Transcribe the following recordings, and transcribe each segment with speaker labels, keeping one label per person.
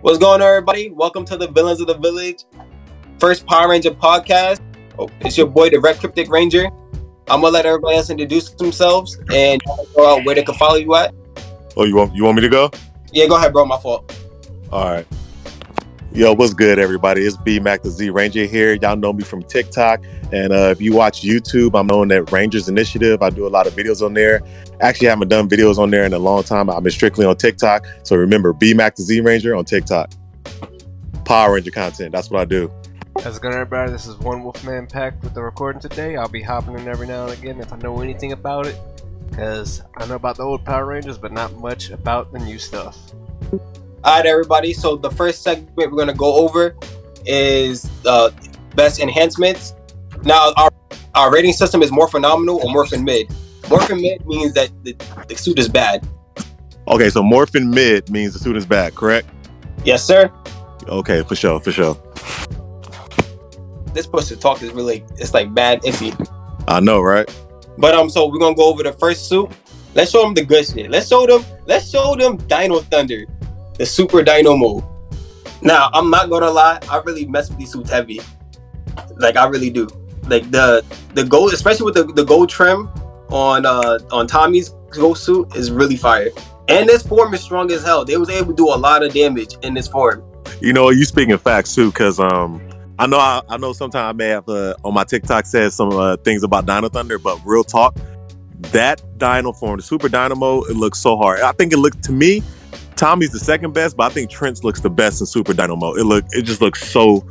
Speaker 1: What's going on, everybody? Welcome to the Villains of the Village, first Power Ranger podcast. It's your boy, the Red Cryptic Ranger. I'm gonna let everybody else introduce themselves and go out where they can follow you at.
Speaker 2: Oh, you want me to go?
Speaker 1: Yeah, go ahead, bro. My fault.
Speaker 2: All right. Yo, what's good, everybody? It's B Mac the Z Ranger here. Y'all know me from TikTok, and if you watch YouTube, I'm known at Rangers Initiative. I do a lot of videos on there. Actually, I haven't done videos on there in a long time. I've been strictly on TikTok. So remember, B Mac the Z Ranger on TikTok. Power Ranger content. That's what I do.
Speaker 3: How's it going, everybody? This is One Wolfman Pack with the recording today. I'll be hopping in every now and again if I know anything about it, because I know about the old Power Rangers, but not much about the new stuff.
Speaker 1: Alright, everybody. So the first segment we're going to go over is best enhancements. Now, our rating system is more phenomenal or morphin mid. Morphin mid means that the suit is bad.
Speaker 2: Okay, so morphin mid means the suit is bad, correct?
Speaker 1: Yes, sir.
Speaker 2: Okay, for sure.
Speaker 1: This push to talk is really, it's like bad iffy.
Speaker 2: I know, right?
Speaker 1: But so we're gonna go over the first suit. Let's show them the good shit. Let's show them Dino Thunder, the Super Dino mode. Now, I'm not gonna lie, I really mess with these suits heavy. Like, I really do. Like the gold, especially with the gold trim on Tommy's gold suit, is really fire. And this form is strong as hell. They was able to do a lot of damage in this form.
Speaker 2: You know, you speaking facts too, because I know sometimes I may have on my TikTok said some things about Dino Thunder, but real talk, that Dino form, the Super Dynamo, it looks so hard. I think it looked, to me, Tommy's the second best, but I think Trent's looks the best in Super Dynamo. It just looks so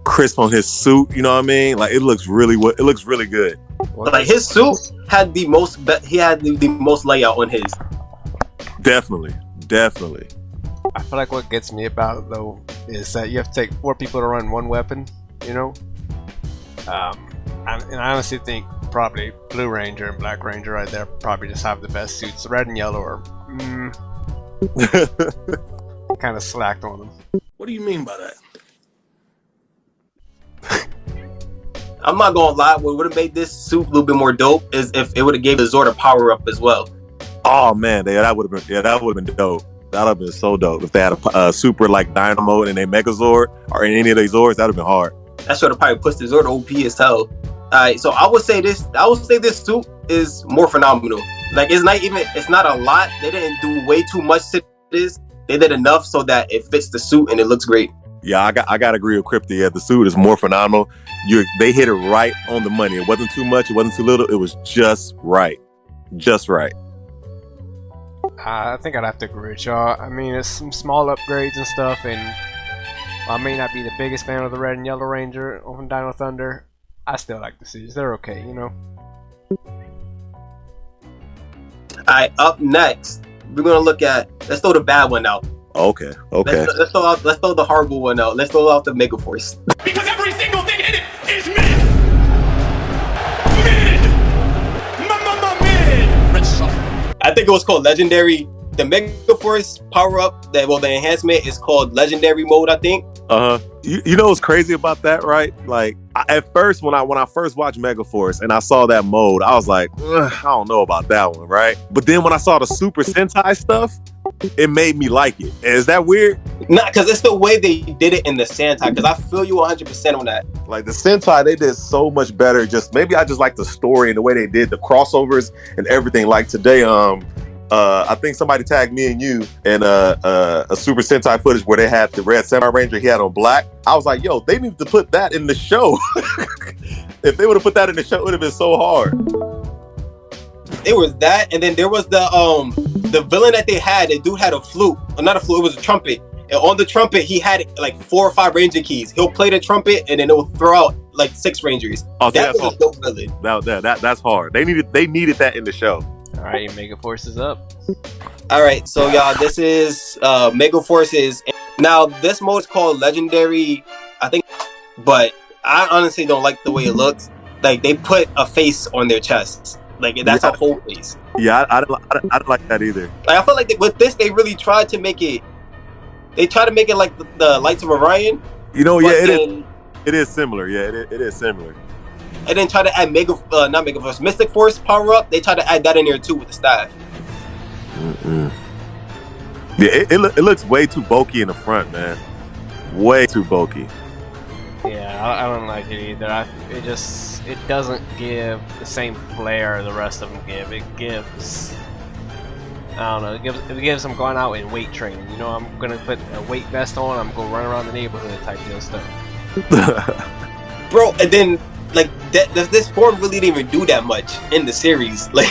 Speaker 2: crisp on his suit. You know what I mean? Like, it looks really good.
Speaker 1: Like, his suit had the most the most layout on his.
Speaker 2: Definitely.
Speaker 3: I feel like what gets me about it, though, is that you have to take 4 people to run one weapon, you know? And I honestly think probably Blue Ranger and Black Ranger right there probably just have the best suits. Red and yellow are kind of slacked on them.
Speaker 4: What do you mean by that?
Speaker 1: I'm not gonna lie, what would have made this suit a little bit more dope is if it would have gave the Zord a power up as well.
Speaker 2: Oh man, that would have been dope. That would have been so dope if they had a super like Dynamo and a Megazord or in any of these Zords. That would have been hard.
Speaker 1: That should have probably pushed the Zord OP as hell. Alright, so I would say this suit is more phenomenal. Like, it's not a lot. They didn't do way too much to this. They did enough so that it fits the suit and it looks great.
Speaker 2: Yeah, I got to agree with Crypto. Yeah, the suit is more phenomenal. They hit it right on the money. It wasn't too much. It wasn't too little. It was just right.
Speaker 3: I think I'd have to agree with y'all. I mean, it's some small upgrades and stuff, and I may not be the biggest fan of the Red and Yellow Ranger on Dino Thunder. I still like the suits. They're okay, you know?
Speaker 1: Alright, up next, we're gonna look at, let's throw the bad one out.
Speaker 2: Okay.
Speaker 1: Let's throw the horrible one out. Let's throw out the Mega Force.
Speaker 4: Because every single thing in it is mid!
Speaker 1: I think it was called Legendary. The Mega Force power up, the enhancement is called Legendary mode, I think.
Speaker 2: You know what's crazy about that, right? Like, at first when I first watched Mega Force and I saw that mode, I was like, I don't know about that one, right? But then when I saw the Super Sentai stuff, it made me like it. Is that weird?
Speaker 1: Nah, because it's the way they did it in the Sentai. Because I feel you 100% on that.
Speaker 2: Like, the Sentai, they did so much better. Maybe I just like the story and the way they did the crossovers and everything. Like today, I think somebody tagged me and you in a Super Sentai footage where they had the red Samurai Ranger he had on black. I was like, yo, they need to put that in the show. If they would have put that in the show, it would have been so hard.
Speaker 1: It was that, and then there was the villain that they had. The dude had a flute, not a flute. It was a trumpet, and on the trumpet he had like 4 or 5 Ranger keys. He'll play the trumpet, and then it will throw out like 6 Rangers.
Speaker 2: Oh,
Speaker 1: that was a dope villain.
Speaker 2: That's hard. They needed that in the show.
Speaker 3: Alright, Mega Force is up.
Speaker 1: Alright, so y'all, this is Mega Forces. Now, this mode is called Legendary, I think, but I honestly don't like the way it looks. Like, they put a face on their chests. Like, that's a whole face.
Speaker 2: Yeah, I don't like that either.
Speaker 1: Like, I feel like with this, they really tried to make it. They tried to make it like the Lights of Orion.
Speaker 2: You know, yeah, it is similar. Yeah, it is similar.
Speaker 1: And then try to add not Mega Force, Mystic Force power up. They try to add that in there too with the staff.
Speaker 2: Yeah, it looks way too bulky in the front, man. Way too bulky.
Speaker 3: Yeah, I don't like it either. It doesn't give the same flair the rest of them give. It gives, I don't know. It gives them going out and weight training. You know, I'm gonna put a weight vest on. I'm gonna run around the neighborhood type deal stuff.
Speaker 1: Bro, and then like this form really didn't even do that much in the series. Like,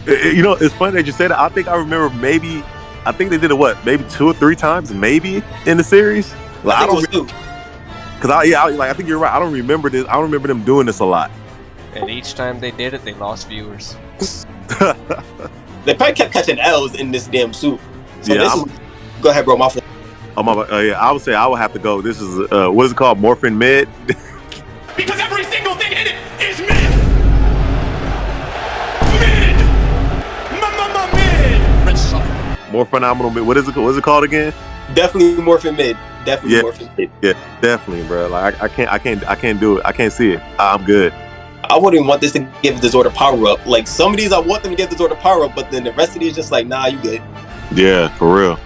Speaker 2: You know, it's funny that you said that. I think I remember I think they did it maybe 2 or 3 times maybe in the series. Like,
Speaker 1: I think it was 2.
Speaker 2: Cause I think you're right. I don't remember this. I don't remember them doing this a lot.
Speaker 3: And each time they did it, they lost viewers.
Speaker 1: They probably kept catching L's in this damn suit. So
Speaker 2: Yeah,
Speaker 1: go ahead, bro. My fault.
Speaker 2: Yeah, I would say I would have to go. This is what is it called? Morphin Mid.
Speaker 4: Because every single thing in it is mid! Mid! Mid! Let's suck.
Speaker 2: More phenomenal mid. What is it called again?
Speaker 1: Definitely Morphin Mid. Definitely
Speaker 2: Yeah.
Speaker 1: Morphin Mid.
Speaker 2: Yeah, definitely, bro. Like I can't do it. I can't see it. I'm good.
Speaker 1: I wouldn't even want this to give the Zord a power up. Like some of these, I want them to give the Zord a power up, but then the rest of these just like, nah, you good.
Speaker 2: Yeah, for real.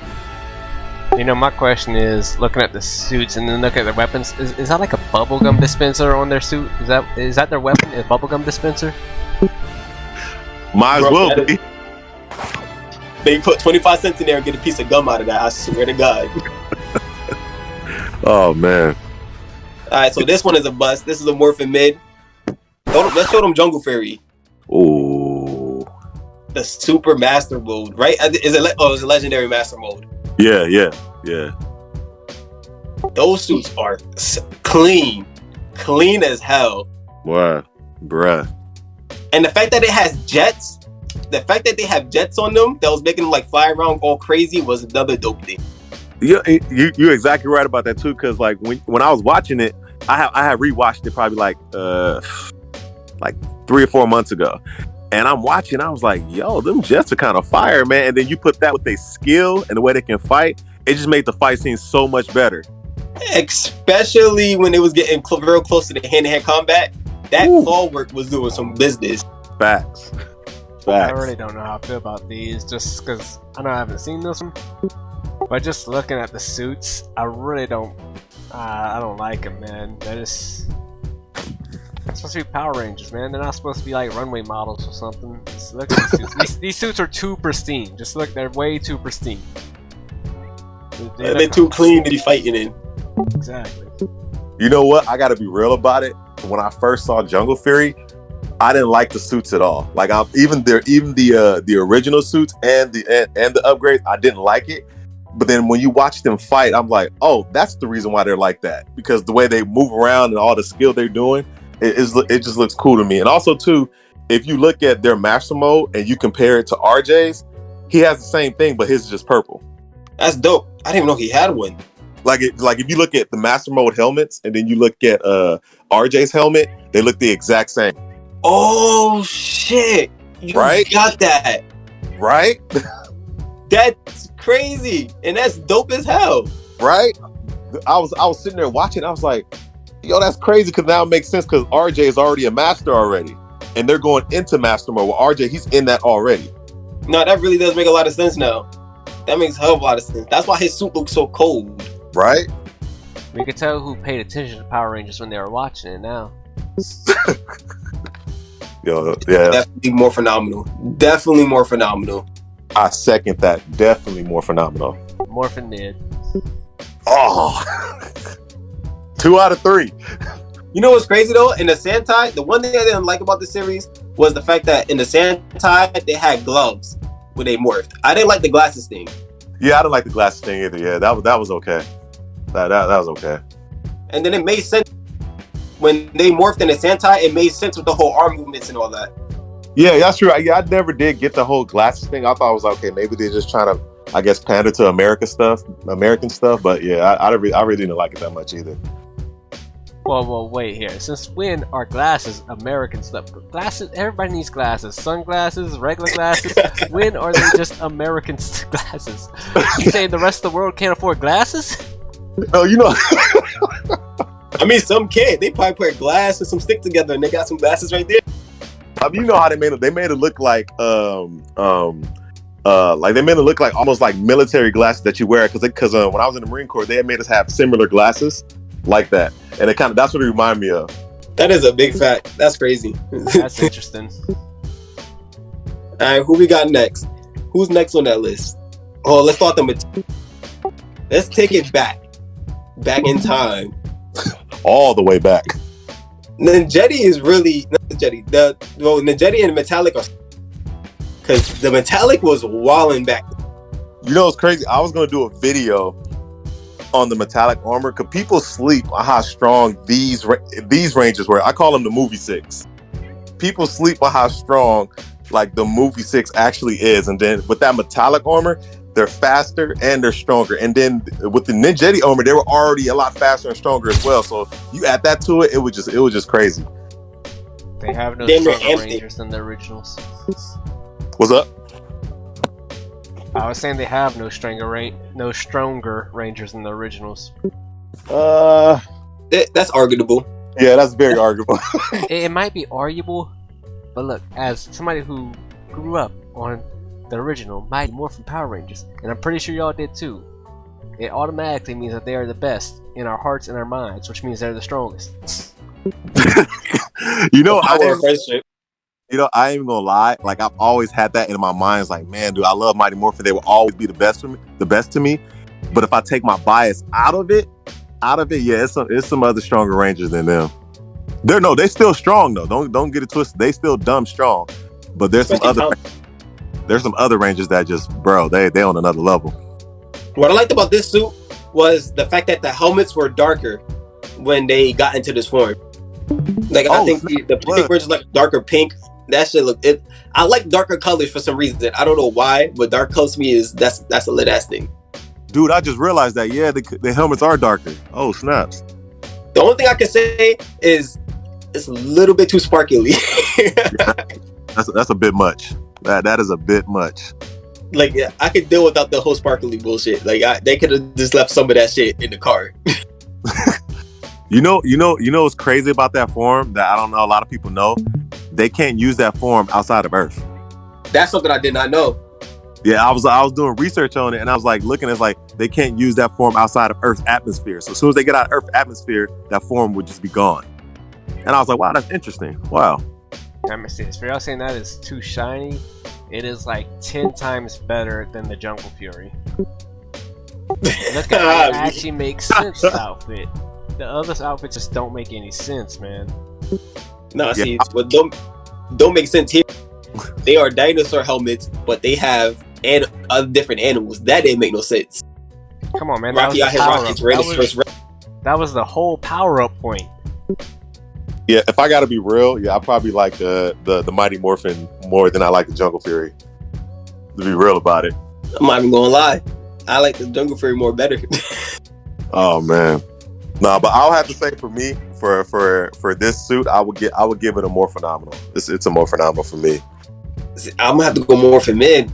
Speaker 3: You know, my question is, looking at the suits and then looking at their weapons, is that like a bubblegum dispenser on their suit? Is that their weapon? A bubblegum dispenser?
Speaker 2: Might as
Speaker 1: Bro,
Speaker 2: well be.
Speaker 1: They put 25 cents in there and get a piece of gum out of that. I swear to God.
Speaker 2: Oh man.
Speaker 1: All right, so this one is a bust. This is a Morphin Mid. Let's show them Jungle Fairy.
Speaker 2: Ooh.
Speaker 1: The Super Master Mode, right? It's a Legendary Master Mode.
Speaker 2: Yeah.
Speaker 1: Those suits are clean as hell.
Speaker 2: Wow, bruh.
Speaker 1: And the fact that it has jets, the fact that they have jets on them that was making them like fly around all crazy was another dope thing.
Speaker 2: Yeah, you're exactly right about that too. Cause like when I was watching it, I have rewatched it probably like 3 or 4 months ago. And I'm watching, I was like, yo, them jets are kind of fire, man. And then you put that with their skill and the way they can fight, it just made the fight scene so much better.
Speaker 1: Especially when it was getting real close to the hand-to-hand combat. That claw work was doing some business.
Speaker 2: Facts.
Speaker 3: I really don't know how I feel about these, just because I know I haven't seen this one. But just looking at the suits, I really don't. I don't like them, man. They're supposed to be Power Rangers, man. They're not supposed to be like runway models or something. Just look at these suits. These suits are too pristine. Just look, they're way too pristine.
Speaker 1: They're too clean to be fighting in.
Speaker 3: Exactly.
Speaker 2: You know what? I gotta be real about it. When I first saw Jungle Fury, I didn't like the suits at all. Like even the original suits and the upgrades, I didn't like it. But then when you watch them fight, I'm like, oh, that's the reason why they're like that. Because the way they move around and all the skill they're doing, it just looks cool to me. And also too, if you look at their master mode and you compare it to RJ's, he has the same thing, but his is just purple.
Speaker 1: That's dope. I didn't even know he had one.
Speaker 2: Like if you look at the master mode helmets and then you look at RJ's helmet, they look the exact same.
Speaker 1: Oh shit! You got that
Speaker 2: right?
Speaker 1: That's crazy, and that's dope as hell,
Speaker 2: right? I was sitting there watching. I was like, yo, that's crazy because now it makes sense because RJ is already a master already, and they're going into master mode. Well, RJ, he's in that already.
Speaker 1: No, that really does make a lot of sense now. That makes a hell of a lot of sense. That's why his suit looks so cold.
Speaker 2: Right?
Speaker 3: We could tell who paid attention to Power Rangers when they were watching it now.
Speaker 2: Yo, yeah.
Speaker 1: Definitely more phenomenal. Definitely more phenomenal.
Speaker 2: I second that. Definitely more phenomenal.
Speaker 3: Morphin Mid.
Speaker 2: Oh. 2 out of 3.
Speaker 1: You know what's crazy though? In the Sentai, the one thing I didn't like about the series was the fact that in the Sentai, they had gloves when they morphed. I didn't like the glasses thing.
Speaker 2: Yeah, I didn't like the glasses thing either. Yeah, that was okay. That was okay.
Speaker 1: And then it made sense when they morphed in the Sentai. It made sense with the whole arm movements and all that.
Speaker 2: Yeah, that's true. I never did get the whole glasses thing. I thought it was okay. Maybe they're just trying to, I guess, pander to American stuff. But yeah, I really didn't like it that much either.
Speaker 3: Well, wait here. Since when are glasses American stuff? Glasses, everybody needs glasses. Sunglasses, regular glasses. When are they just American glasses? You saying the rest of the world can't afford glasses?
Speaker 2: Oh, you know.
Speaker 1: I mean, some can't. They probably put glass and some stick together and they got some glasses right there.
Speaker 2: I mean, you know how they made it? They made it look like Like they made it look like almost like military glasses that you wear because when I was in the Marine Corps, they had made us have similar glasses like that, and that's what it reminded me of.
Speaker 1: That is a big fact. That's crazy.
Speaker 3: That's interesting.
Speaker 1: All right, who we got next? Who's next on that list? Oh, let's start let's take it back in time.
Speaker 2: All the way back.
Speaker 1: Ninjetti is really not Ninjetti. Ninjetti and Metallic are, because the Metallic was walling back.
Speaker 2: You know what's crazy? I was gonna do a video on the Metallic Armor because people sleep on how strong these Rangers were. I call them the movie 6. People sleep on how strong like the movie 6 actually is, and then with that Metallic Armor, they're faster and they're stronger. And then with the Ninjetti Armor, they were already a lot faster and stronger as well. So you add that to it, it was just crazy.
Speaker 3: They have no stronger Rangers than the originals.
Speaker 2: What's up?
Speaker 3: I was saying they have no stronger Rangers than the originals.
Speaker 1: That's arguable.
Speaker 2: Yeah, that's very arguable.
Speaker 3: It might be arguable, but look, as somebody who grew up on the original Mighty Morphin Power Rangers, and I'm pretty sure y'all did too, it automatically means that they are the best in our hearts and our minds, which means they're the strongest.
Speaker 2: I ain't even gonna lie. Like I've always had that in my mind. It's like, man, dude, I love Mighty Morphin. They will always be the best to me. But if I take my bias out of it, yeah, it's some other stronger Rangers than them. They still strong though. Don't get it twisted. They still dumb strong. But there's some other Rangers that just, bro, they on another level.
Speaker 1: What I liked about this suit was the fact that the helmets were darker when they got into this form. Like I think the pink were just like darker pink. That shit look it. I like darker colors for some reason. I don't know why, but dark colors to me that's a lit ass thing.
Speaker 2: Dude, I just realized that. Yeah, the helmets are darker. Oh snaps!
Speaker 1: The only thing I can say is it's a little bit too sparkly.
Speaker 2: That's a bit much. That is a bit much.
Speaker 1: Like I could deal without the whole sparkly bullshit. Like they could have just left some of that shit in the car.
Speaker 2: You know what's crazy about that form that I don't know a lot of people know? They can't use that form outside of Earth.
Speaker 1: That's something I did not know.
Speaker 2: Yeah, I was doing research on it, and I was like looking at like they can't use that form outside of Earth's atmosphere. So as soon as they get out of Earth's atmosphere, that form would just be gone. And I was like, wow, that's interesting. Wow.
Speaker 3: Let me see this. For y'all saying that is too shiny, it is like 10 times better than the Jungle Fury. Look at it actually makes sense. The outfit. The other outfits just don't make any sense, man.
Speaker 1: No, see, what don't make sense here. They are dinosaur helmets, but they have other different animals. That didn't make no sense.
Speaker 3: Come on, man.
Speaker 1: Rocky out here,
Speaker 3: That was the whole power-up point.
Speaker 2: Yeah, if I gotta be real, yeah, I probably like the Mighty Morphin more than I like the Jungle Fury. To be real about it.
Speaker 1: I'm not even gonna lie. I like the Jungle Fury more better.
Speaker 2: Oh man. Nah, but I'll have to say for me, for this suit, I would give it a more phenomenal. It's a more phenomenal for me.
Speaker 1: I'm gonna have to go more for mid.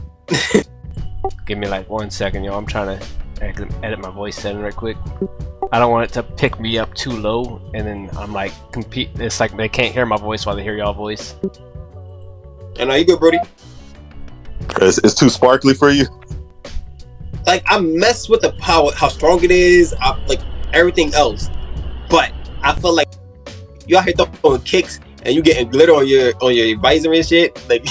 Speaker 3: Give me like 1 second, yo. I'm trying to edit my voice setting right quick. I don't want it to pick me up too low, and then I'm like it's like they can't hear my voice while they hear y'all voice.
Speaker 1: And are you good, Brody?
Speaker 2: It's too sparkly for you.
Speaker 1: Like I mess with the power, how strong it is, like everything else, but I feel like you out here throwing kicks and you getting glitter on your visor and shit. Like,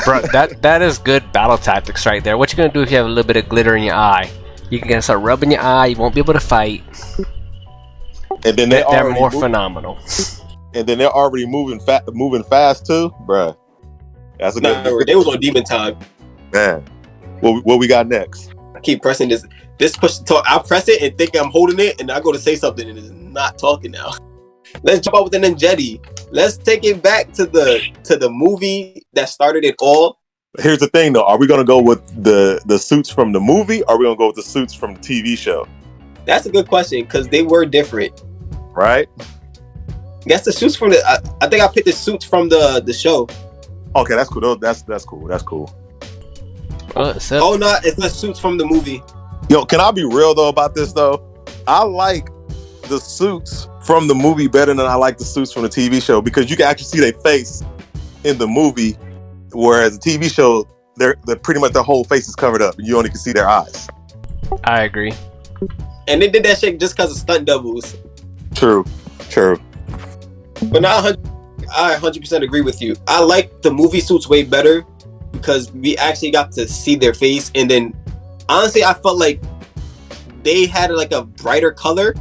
Speaker 3: bro, that is good battle tactics right there. What you gonna do if you have a little bit of glitter in your eye? You can start rubbing your eye. You won't be able to fight.
Speaker 2: And then
Speaker 3: they're more phenomenal.
Speaker 2: And then they're already moving fast too, bruh. That's a good.
Speaker 1: They was on demon time.
Speaker 2: Man, what we got next?
Speaker 1: I keep pressing this push to talk. I press it and think I'm holding it, and I go to say something and it's not talking now. Let's jump out with the Ninjetti. Let's take it back to the movie that started it all.
Speaker 2: Here's the thing though, are we gonna go with the suits from the movie, or are we gonna go with the suits from the TV show?
Speaker 1: That's a good question, because they were different.
Speaker 2: Right?
Speaker 1: That's the suits from I think I picked the suits from the show.
Speaker 2: Okay, that's cool. That's cool. That's cool.
Speaker 1: Oh no, it's the suits from the movie.
Speaker 2: Yo, can I be real though about this though? I like the suits from the movie better than I like the suits from the TV show, because you can actually see their face in the movie Whereas the TV show, they're pretty much their whole face is covered up, and you only can see their eyes.
Speaker 3: I agree.
Speaker 1: And they did that shit just because of stunt doubles.
Speaker 2: True.
Speaker 1: But now I 100% agree with you. I like the movie suits way better because we actually got to see their face, and then honestly, I felt like they had like a brighter color,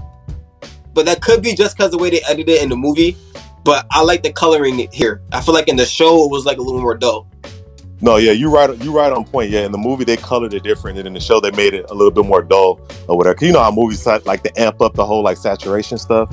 Speaker 1: but that could be just because the way they edited it in the movie. But I like the coloring here. I feel like in the show it was like a little more dull.
Speaker 2: No, yeah, you're right on point. Yeah, in the movie they colored it different, and in the show they made it a little bit more dull or whatever. 'Cause you know how movies like to amp up the whole like saturation stuff.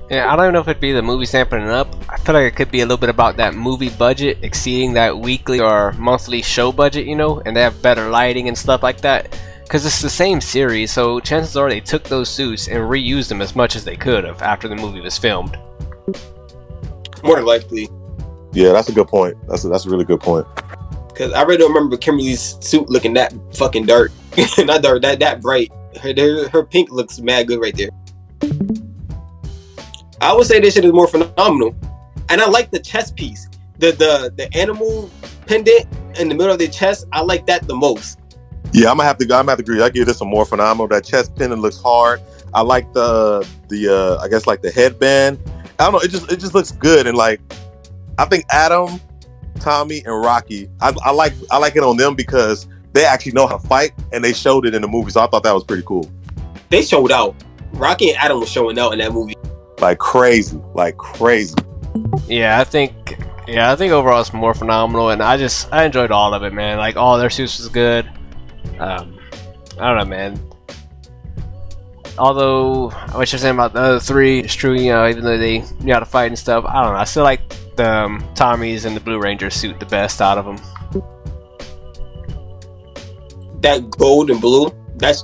Speaker 3: Yeah, I don't know if it'd be the movie sampling up. I feel like it could be a little bit about that movie budget exceeding that weekly or monthly show budget, you know, and they have better lighting and stuff like that. Because it's the same series, so chances are they took those suits and reused them as much as they could have after the movie was filmed.
Speaker 1: More than likely.
Speaker 2: Yeah, that's a good point. That's a really good point.
Speaker 1: Because I really don't remember Kimberly's suit looking that fucking dark. Not dark, that bright. Her pink looks mad good right there. I would say this shit is more phenomenal. And I like the chest piece. The animal pendant in the middle of the chest, I like that the most.
Speaker 2: Yeah, I'm gonna have to agree. I give this a more phenomenal. That chest pendant looks hard. I like the I guess like the headband. I don't know, it just looks good. And like I think Adam, Tommy, and Rocky, I like it on them because they actually know how to fight, and they showed it in the movie. So I thought that was pretty cool.
Speaker 1: They showed out. Rocky and Adam was showing out in that movie.
Speaker 2: Like crazy.
Speaker 3: Yeah, I think overall it's more phenomenal, and I enjoyed all of it, man. Like all their suits was good. I don't know, man. Although what you're saying about the other three, it's true. You know, even though they knew how to fight and stuff, I don't know. I still like the Tommy's and the Blue Ranger suit the best out of them.
Speaker 1: That gold and blue, that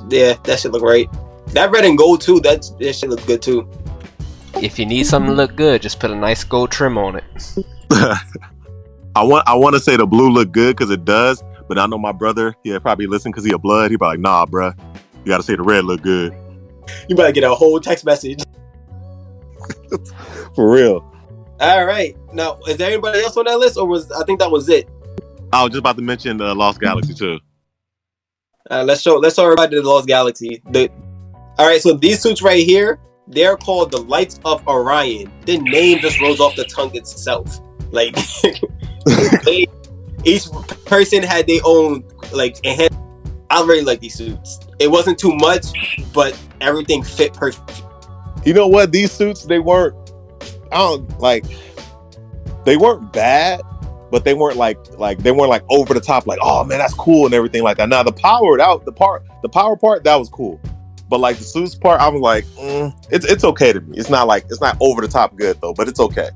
Speaker 1: should look right. That red and gold too, that should look good too.
Speaker 3: If you need something to look good, just put a nice gold trim on it.
Speaker 2: I want to say the blue look good because it does, but I know my brother, he'll probably listen because he a blood. He probably like, nah, bruh, you got to say the red look good.
Speaker 1: You better get a whole text message.
Speaker 2: For real.
Speaker 1: All right. Now, is there anybody else on that list, or I think that was it?
Speaker 2: I was just about to mention Lost Galaxy too.
Speaker 1: Let's show everybody the Lost Galaxy. All right, so these suits right here, they're called the Lights of Orion. The name just rolls off the tongue itself. Like each person had their own like enhanced. I really like these suits. It wasn't too much, but everything fit perfect.
Speaker 2: You know what? These suits, they weren't bad, but they weren't like over the top, like, oh man, that's cool and everything like that. Now the power part, that was cool. But like the suits part, I was like, it's okay to me. It's not over the top good though, but it's okay.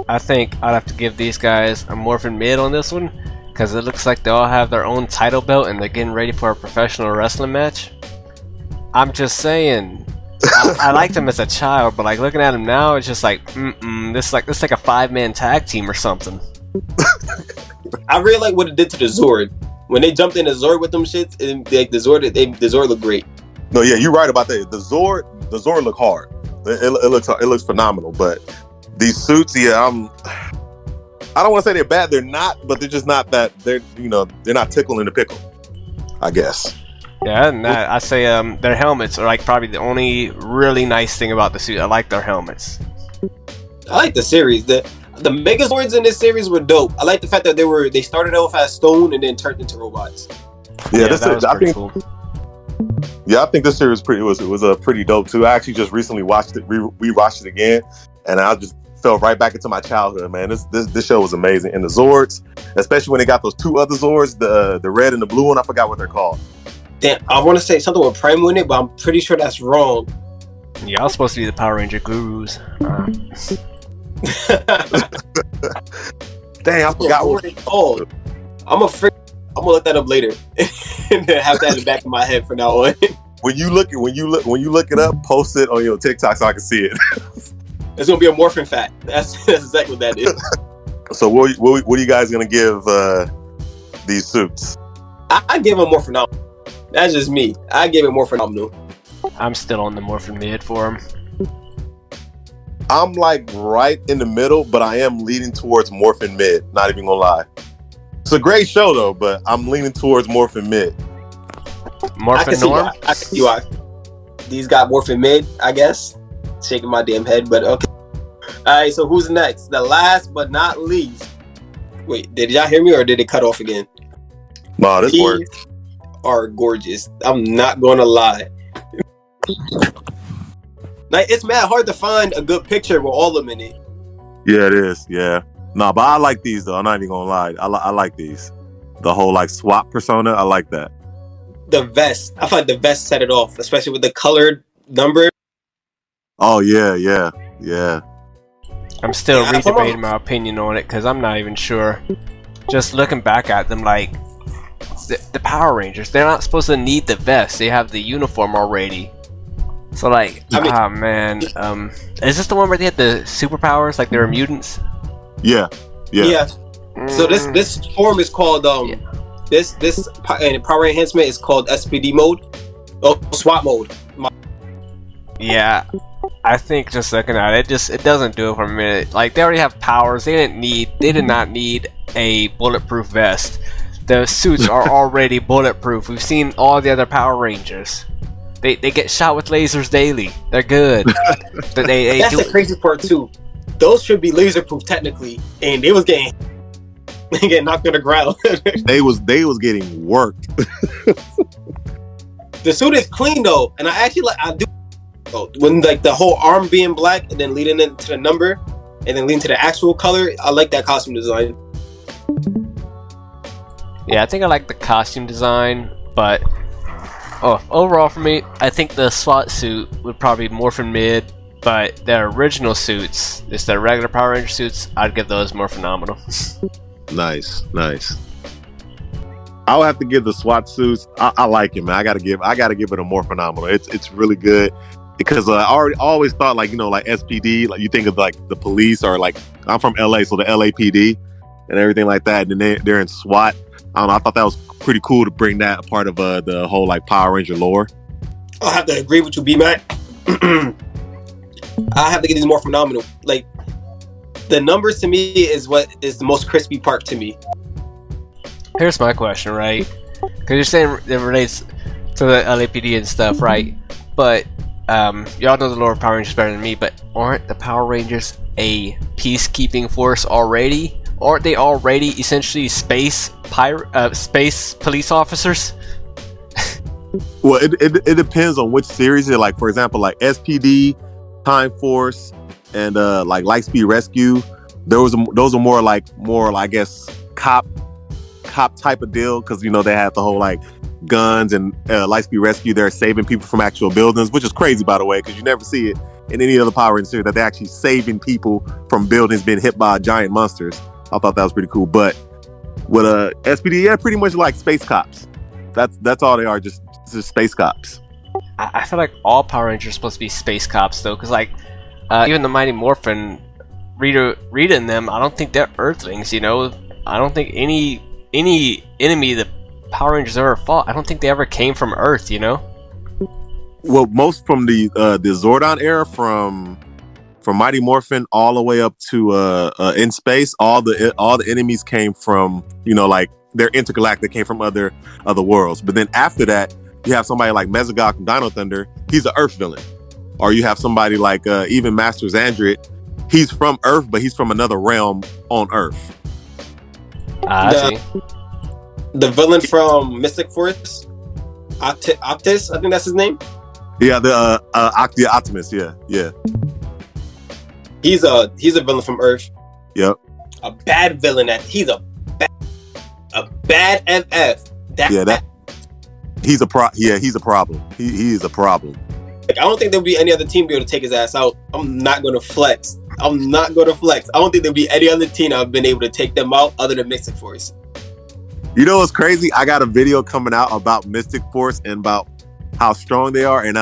Speaker 3: I think I'd have to give these guys a morphin mid on this one, because it looks like they all have their own title belt and they're getting ready for a professional wrestling match. I'm just saying, I liked them as a child, but like looking at them now, it's just like, this is like a 5-man tag team or something.
Speaker 1: I really like what it did to the Zord when they jumped in the Zord with them shits, and like the Zord looked great.
Speaker 2: No, yeah, you're right about that. The Zord look hard. It looks phenomenal. But these suits, yeah, I don't want to say they're bad. They're not, but they're just not that. They're not tickling the pickle, I guess.
Speaker 3: Yeah, and I say their helmets are like probably the only really nice thing about the suit. I like their helmets.
Speaker 1: I like the series. The Megazords in this series were dope. I like the fact that they started off as stone and then turned into robots.
Speaker 2: Yeah,
Speaker 3: Cool.
Speaker 2: Yeah, I think this series was pretty dope too. I actually just recently watched it, rewatched it again, and I just fell right back into my childhood, man. This show was amazing. And the Zords, especially when they got those two other Zords, the red and the blue one, I forgot what they're called.
Speaker 1: Damn, I want to say something with Prime in it, but I'm pretty sure that's wrong.
Speaker 3: Yeah, I was supposed to be the Power Ranger gurus.
Speaker 2: Dang, I forgot what
Speaker 1: it's called. I'm gonna look that up later and then have that in the back of my head from now on.
Speaker 2: When you look it up, post it on your TikTok so I can see it.
Speaker 1: It's gonna be a morphin fact. That's exactly what that is.
Speaker 2: So what are you guys gonna give these suits?
Speaker 1: I give them more phenomenal. That's just me. I give it more phenomenal.
Speaker 3: I'm still on the morphin mid for him.
Speaker 2: I'm like right in the middle, but I am leaning towards morphin mid. Not even gonna lie. It's a great show though, but I'm leaning towards Morphin Mid.
Speaker 3: Morphin Norm?
Speaker 1: I can see why. These got Morphin Mid, I guess. Shaking my damn head, but okay. Alright, so who's next? The last but not least. Wait, did y'all hear me or did it cut off again?
Speaker 2: Wow, this works.
Speaker 1: These are gorgeous. I'm not gonna lie. Like, it's mad hard to find a good picture with all of them in it.
Speaker 2: Yeah, it is. Yeah. Nah, but I like these though. I'm not even gonna lie. I like these. The whole like swap persona. I like that.
Speaker 1: The vest. I feel like the vest set it off, especially with the colored number.
Speaker 2: Oh yeah.
Speaker 3: I'm still redebating my opinion on it because I'm not even sure. Just looking back at them, like the Power Rangers, they're not supposed to need the vest. They have the uniform already. So like, oh man, is this the one where they had the superpowers, like they were mutants?
Speaker 2: Yeah.
Speaker 1: So this form is called this power enhancement is called SPD mode. Oh, swap mode.
Speaker 3: Yeah, I think just looking at it, it doesn't do it for a minute. Like they already have powers. They did not need a bulletproof vest. The suits are already bulletproof. We've seen all the other Power Rangers. They get shot with lasers daily. They're good.
Speaker 1: That's the crazy part too. Those should be laser proof technically, and they was getting knocked on the ground.
Speaker 2: they was getting worked.
Speaker 1: The suit is clean though, and I do when like the whole arm being black and then leading into the number, and then leading to the actual color. I like that costume design.
Speaker 3: Yeah, I think I like the costume design, but overall for me, I think the SWAT suit would probably be Morphin Mid, but their original suits, just their regular Power Ranger suits, I'd give those more phenomenal. Nice.
Speaker 2: I would have to give the SWAT suits. I like it, man. I gotta give it a more phenomenal. It's really good because I always thought like like SPD, like you think of like the police or like I'm from LA, so the LAPD and everything like that, and then they're in SWAT. I don't know. I thought that was pretty cool to bring that a part of the whole like Power Ranger lore.
Speaker 1: I'll have to agree with you, B-Mac. I have to get these more phenomenal. Like the numbers to me is what is the most crispy part to me.
Speaker 3: Here's my question, right? Because you're saying it relates to the LAPD and stuff, right? But y'all know the lore of Power Rangers better than me, but aren't the Power Rangers a peacekeeping force already? Aren't they already essentially space police officers?
Speaker 2: Well, it depends on which series. Like for example, like SPD, Time Force, and like Lightspeed Rescue. Those are more I guess cop type of deal because they have the whole like guns and Lightspeed Rescue. They're saving people from actual buildings, which is crazy by the way because you never see it in any other Power Rangers series that they're actually saving people from buildings being hit by giant monsters. I thought that was pretty cool. But with SPD, yeah, pretty much like space cops. That's all they are, just space cops.
Speaker 3: I feel like all Power Rangers are supposed to be space cops though, because like even the Mighty Morphin, Rita and them, I don't think they're Earthlings. I don't think any enemy the Power Rangers ever fought, I don't think they ever came from Earth.
Speaker 2: Well, most from the Zordon era, from Mighty Morphin all the way up to in space, all the enemies came from like they're intergalactic, came from other worlds. But then after that, you have somebody like Mesogog from Dino Thunder. He's an Earth villain, or you have somebody like even Master Xandrit. He's from Earth, but he's from another realm on Earth.
Speaker 3: I see.
Speaker 1: The villain from Mystic Force, Optus, I think that's his name.
Speaker 2: Yeah, the Optimus. Yeah.
Speaker 1: He's a villain from Earth.
Speaker 2: Yep.
Speaker 1: A bad villain. He's a bad FF.
Speaker 2: He's a problem. He is a problem.
Speaker 1: Like, I don't think there'll be any other team be able to take his ass out. I'm not gonna flex. I don't think there'll be any other team I've been able to take them out other than Mystic Force.
Speaker 2: You know what's crazy? I got a video coming out about Mystic Force and about how strong they are and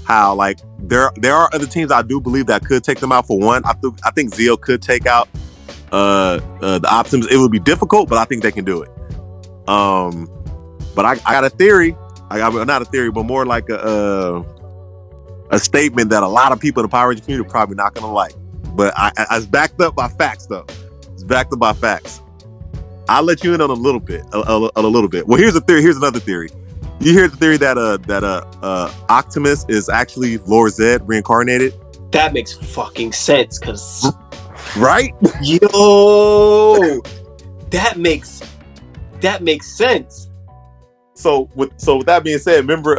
Speaker 2: how like there are other teams I do believe that could take them out. For one, I think Zeo could take out the Optimus. It would be difficult, but I think they can do it. But I got a theory. Not a theory, but more like a statement that a lot of people in the Power Ranger community are probably not going to like. But it's backed up by facts, though. It's backed up by facts. I'll let you in on a little bit. A little bit. Well, here's a theory. Here's another theory. You hear the theory that Optimus is actually Lord Zed reincarnated?
Speaker 1: That makes fucking sense, cause
Speaker 2: right?
Speaker 1: Yo, that makes sense.
Speaker 2: So with that being said, remember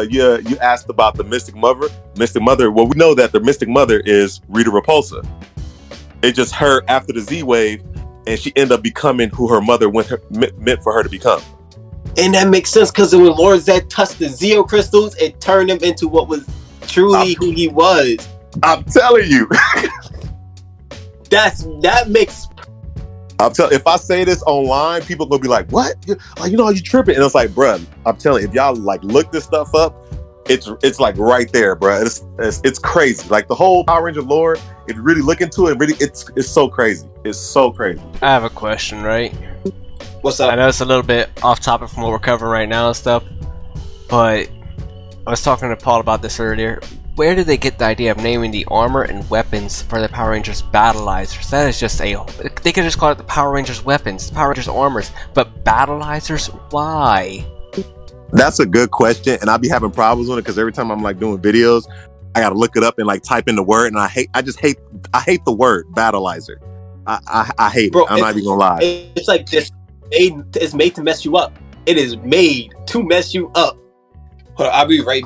Speaker 2: you asked about the Mystic Mother. Mystic Mother. Well, we know that the Mystic Mother is Rita Repulsa. It just her after the Z Wave, and she ended up becoming who her mother meant for her to become.
Speaker 1: And that makes sense because when Lord Zed touched the Zeo crystals, it turned him into what was truly who he was.
Speaker 2: I'm telling you.
Speaker 1: That makes.
Speaker 2: If I say this online, people gonna be like, "What? Like, you tripping?" And it's like, bruh, I'm telling you, if y'all like look this stuff up, it's like right there, bruh. It's crazy. Like the whole Power Ranger lore, if you really look into it, really, it's so crazy. It's so crazy.
Speaker 3: I have a question, right?
Speaker 1: What's up?
Speaker 3: I know it's a little bit off topic from what we're covering right now and stuff, but I was talking to Paul about this earlier. Where did they get the idea of naming the armor and weapons for the Power Rangers Battleizers? That is just they could just call it the Power Rangers weapons, the Power Rangers armors, but Battleizers, why?
Speaker 2: That's a good question, and I'll be having problems with it because every time I'm like doing videos, I gotta look it up and like type in the word, and I hate the word Battleizer. I hate it. I'm not even gonna lie.
Speaker 1: It's like this. It's made to mess you up. It is made to mess you up. Hold on, I'll be right.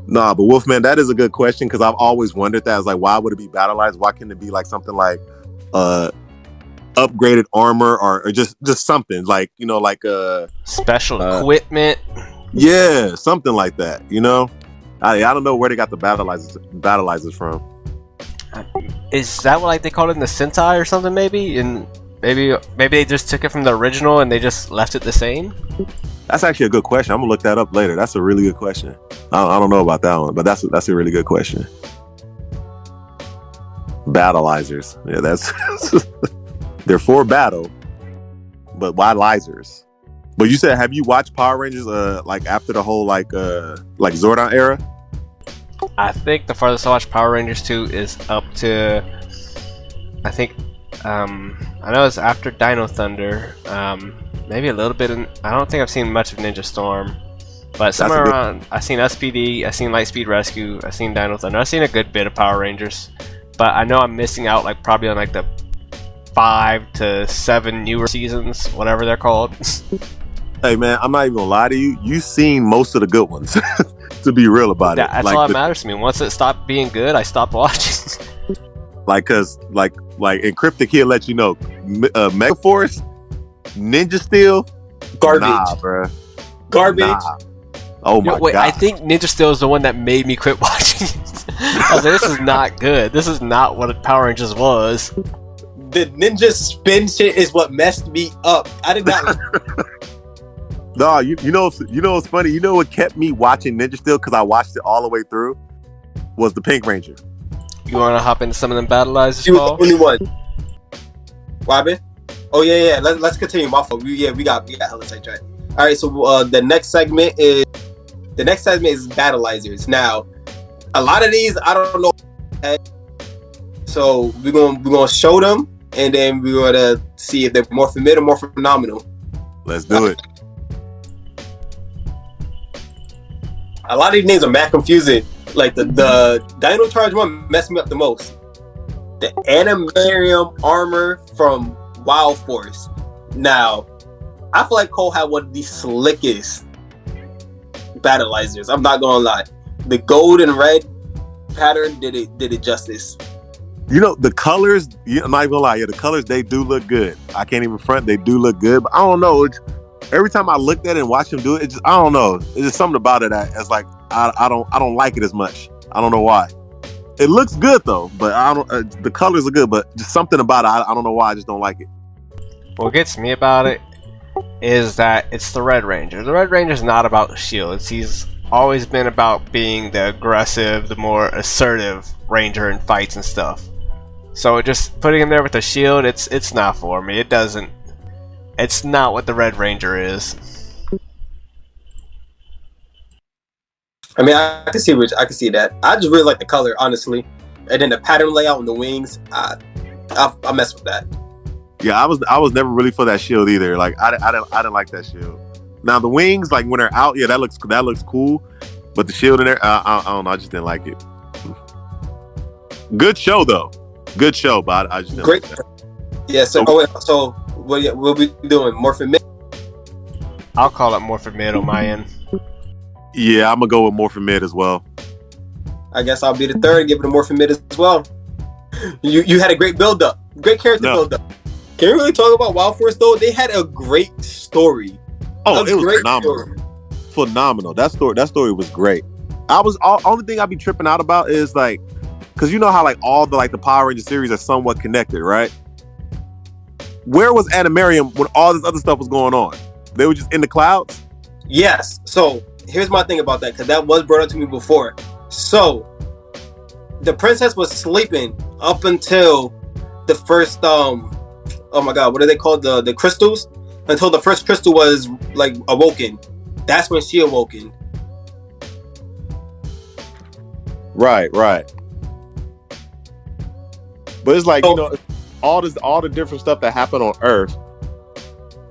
Speaker 2: Nah, but Wolfman, that is a good question because I've always wondered that. I was like, why would it be Battleizers? Why can't it be like something like upgraded armor or just something like like
Speaker 3: special equipment?
Speaker 2: Yeah, something like that. I don't know where they got the Battleizers from.
Speaker 3: Is that what they called it in the Sentai or something? Maybe maybe they just took it from the original and they just left it the same.
Speaker 2: That's actually a good question. I'm gonna look that up later. That's a really good question. I don't know about that one, but that's a really good question. Battleizers. Yeah, that's they're for battle, but why lasers? But you said, have you watched Power Rangers like after the whole like Zordon era?
Speaker 3: I think the farthest I watched Power Rangers 2 is up to I think I know it's after Dino Thunder. Maybe a little bit. I don't think I've seen much of Ninja Storm, but somewhere around. I've seen SPD. I've seen Lightspeed Rescue. I've seen Dino Thunder. I've seen a good bit of Power Rangers, but I know I'm missing out probably on the 5 to 7 newer seasons, whatever they're called.
Speaker 2: Hey man, I'm not even gonna lie to you. You've seen most of the good ones. To be real about it,
Speaker 3: that's all that matters to me. Once it stopped being good, I stopped watching. Cause Encryptic, he'll let you know. Megaforce, Ninja Steel,
Speaker 1: garbage.
Speaker 2: Nah, bruh.
Speaker 1: Garbage.
Speaker 2: Nah. Oh my god.
Speaker 3: I think Ninja Steel is the one that made me quit watching. I was like, this is not good. This is not what Power Rangers was.
Speaker 1: The ninja spin shit is what messed me up. I did not.
Speaker 2: No, you know what's funny? You know what kept me watching Ninja Steel because I watched it all the way through was the Pink Ranger.
Speaker 3: You want to hop into some of them Battleizers,
Speaker 1: You
Speaker 3: Paul?
Speaker 1: was the only one. Robin? Oh yeah. Let's continue. My fault. We got hella sidetracked. All right, so the next segment is Battleizers. Now, a lot of these I don't know. So we're gonna show them, and then we're gonna see if they're more familiar, more phenomenal.
Speaker 2: Let's do it.
Speaker 1: A lot of these names are mad confusing. Like the Dino Charge one messed me up the most. The Animalium Armor from Wild Force. Now, I feel like Cole had one of the slickest Battleizers. I'm not gonna lie. The gold and red pattern did it justice.
Speaker 2: The colors, I'm not even gonna lie, the colors, they do look good. I can't even front, they do look good. But I don't know, every time I looked at it and watched him do it, I don't know. It's just something about it that's like I don't like it as much. I don't know why. It looks good though, but I don't. The colors are good, but just something about it, I don't know why. I just don't like it.
Speaker 3: What gets me about it is that it's the Red Ranger. The Red Ranger is not about shields. He's always been about being the aggressive, the more assertive Ranger in fights and stuff. So just putting him there with a shield, it's not for me. It doesn't. It's not what the Red Ranger is.
Speaker 1: I mean, I can see that. I just really like the color, honestly, and then the pattern layout on the wings. I mess with that.
Speaker 2: Yeah, I was never really for that shield either. Like I didn't like that shield. Now the wings, like when they're out, yeah, that looks cool. But the shield in there, I don't know. I just didn't like it. Good show though. Good show, but I just didn't
Speaker 1: Great.
Speaker 2: like that.
Speaker 1: Yeah. So what we doing? Morphin mid.
Speaker 3: I'll call it Morphin mid on my end.
Speaker 2: Yeah, I'm gonna go with Morphin mid as well.
Speaker 1: I guess I'll be the third and give it a Morphin mid as well. You had a great build up, great character build up. Can you really talk about Wild Force though? They had a great story.
Speaker 2: Oh, it was phenomenal. Phenomenal. That story was great. Only thing I'd be tripping out about is like, because you know how like all the Power Ranger series are somewhat connected, right? Where was Animalium when all this other stuff was going on? They were just in the clouds?
Speaker 1: Yes. So here's my thing about that, because that was brought up to me before. So the princess was sleeping up until the first oh my god, what are they called? The crystals? Until the first crystal was like awoken. That's when she awoken.
Speaker 2: Right. But it's like, you know, all the different stuff that happened on Earth.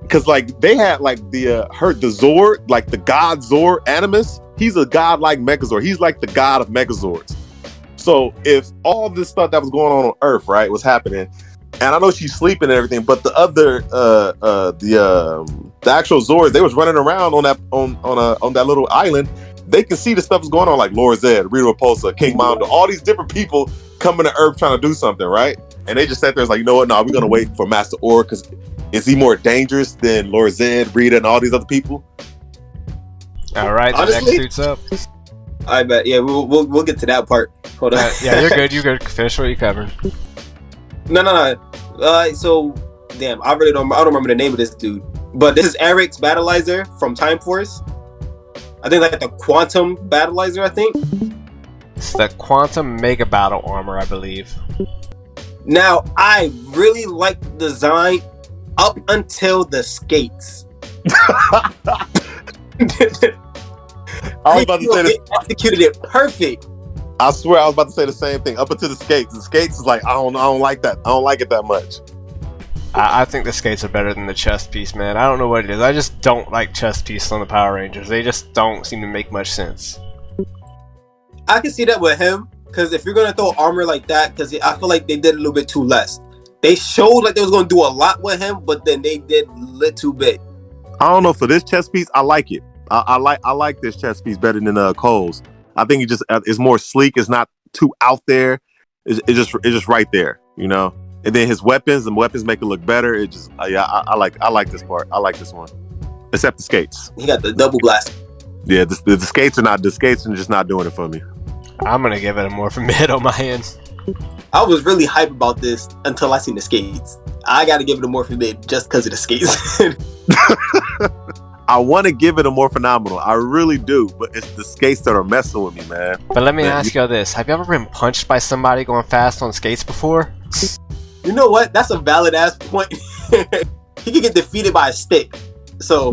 Speaker 2: Cause like they had like the Zord, like the god Zord Animus, he's a god-like Megazord. He's like the god of Megazords. So if all this stuff that was going on Earth, right, was happening, and I know she's sleeping and everything, but the other the actual Zords, they was running around on that little island. They can see the stuff is going on, like Lord Zed, Rita Repulsa, King Mondo, all these different people coming to Earth trying to do something, right? And they just sat there and like, you know what? No, we're gonna wait for Master Orr because is he more dangerous than Lord Zed, Rita, and all these other people?
Speaker 3: All right, the next suit's up.
Speaker 1: I bet. Yeah, we'll get to that part. Hold on.
Speaker 3: Yeah, you're good. You're good. Finish what you covered.
Speaker 1: No. So, damn, I don't remember the name of this dude. But this is Eric's Battleizer from Time Force. I think like the Quantum Battleizer, I think.
Speaker 3: It's the Quantum Mega Battle Armor, I believe.
Speaker 1: Now, I really like the design up until the skates.
Speaker 2: I was about to say
Speaker 1: they executed it perfect.
Speaker 2: I swear I was about to say the same thing. Up until the skates. The skates is like, I don't like that. I don't like it that much.
Speaker 3: I think the skates are better than the chest piece, man. I don't know what it is. I just don't like chest piece on the Power Rangers. They just don't seem to make much sense.
Speaker 1: I can see that with him, because if you're going to throw armor like that, because I feel like they did a little bit too less. They showed like they was going to do a lot with him, but then they did a little too big.
Speaker 2: I don't know, for this chest piece, I like it. I like this chest piece better than Cole's. I think it's more sleek. It's not too out there. It's just right there, you know. And then the weapons make it look better. It just I like this part. I like this one, except the skates.
Speaker 1: He got the double blast.
Speaker 2: Yeah, the skates are just not doing it for me.
Speaker 3: I'm gonna give it a Morphin mid on my end.
Speaker 1: I was really hype about this until I seen the skates. I got to give it a Morphin mid just because of the skates.
Speaker 2: I want to give it a more phenomenal. I really do, but it's the skates that are messing with me, man.
Speaker 3: But let me ask you this: have you ever been punched by somebody going fast on skates before?
Speaker 1: You know what? That's a valid ass point. He could get defeated by a stick. So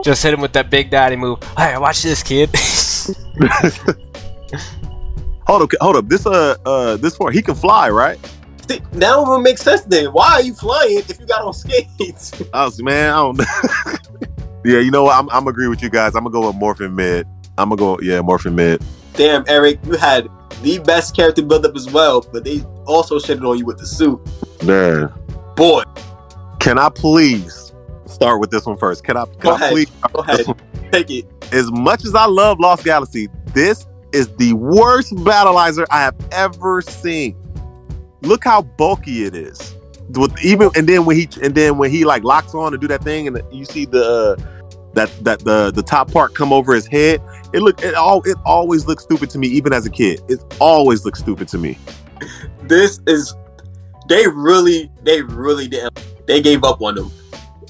Speaker 3: just hit him with that Big Daddy move. Hey, watch this, kid.
Speaker 2: Hold up. This part, he can fly, right?
Speaker 1: See, that one make sense then. Why are you flying if you got on skates?
Speaker 2: I don't. Yeah, you know what? I'm agree with you guys. I'm gonna go with Morphin mid. Morphin mid.
Speaker 1: Damn, Eric, you had the best character build-up as well, but they also shitted on you with the suit.
Speaker 2: Man.
Speaker 1: Boy.
Speaker 2: Can I please start with this one first? Can I please?
Speaker 1: Go ahead. Take it.
Speaker 2: As much as I love Lost Galaxy, this is the worst Battleizer I have ever seen. Look how bulky it is. And then when he like locks on to do that thing, and you see the top part come over his head, it always looks stupid to me, even as a kid. It always looks stupid to me. They
Speaker 1: really did. They gave up on him.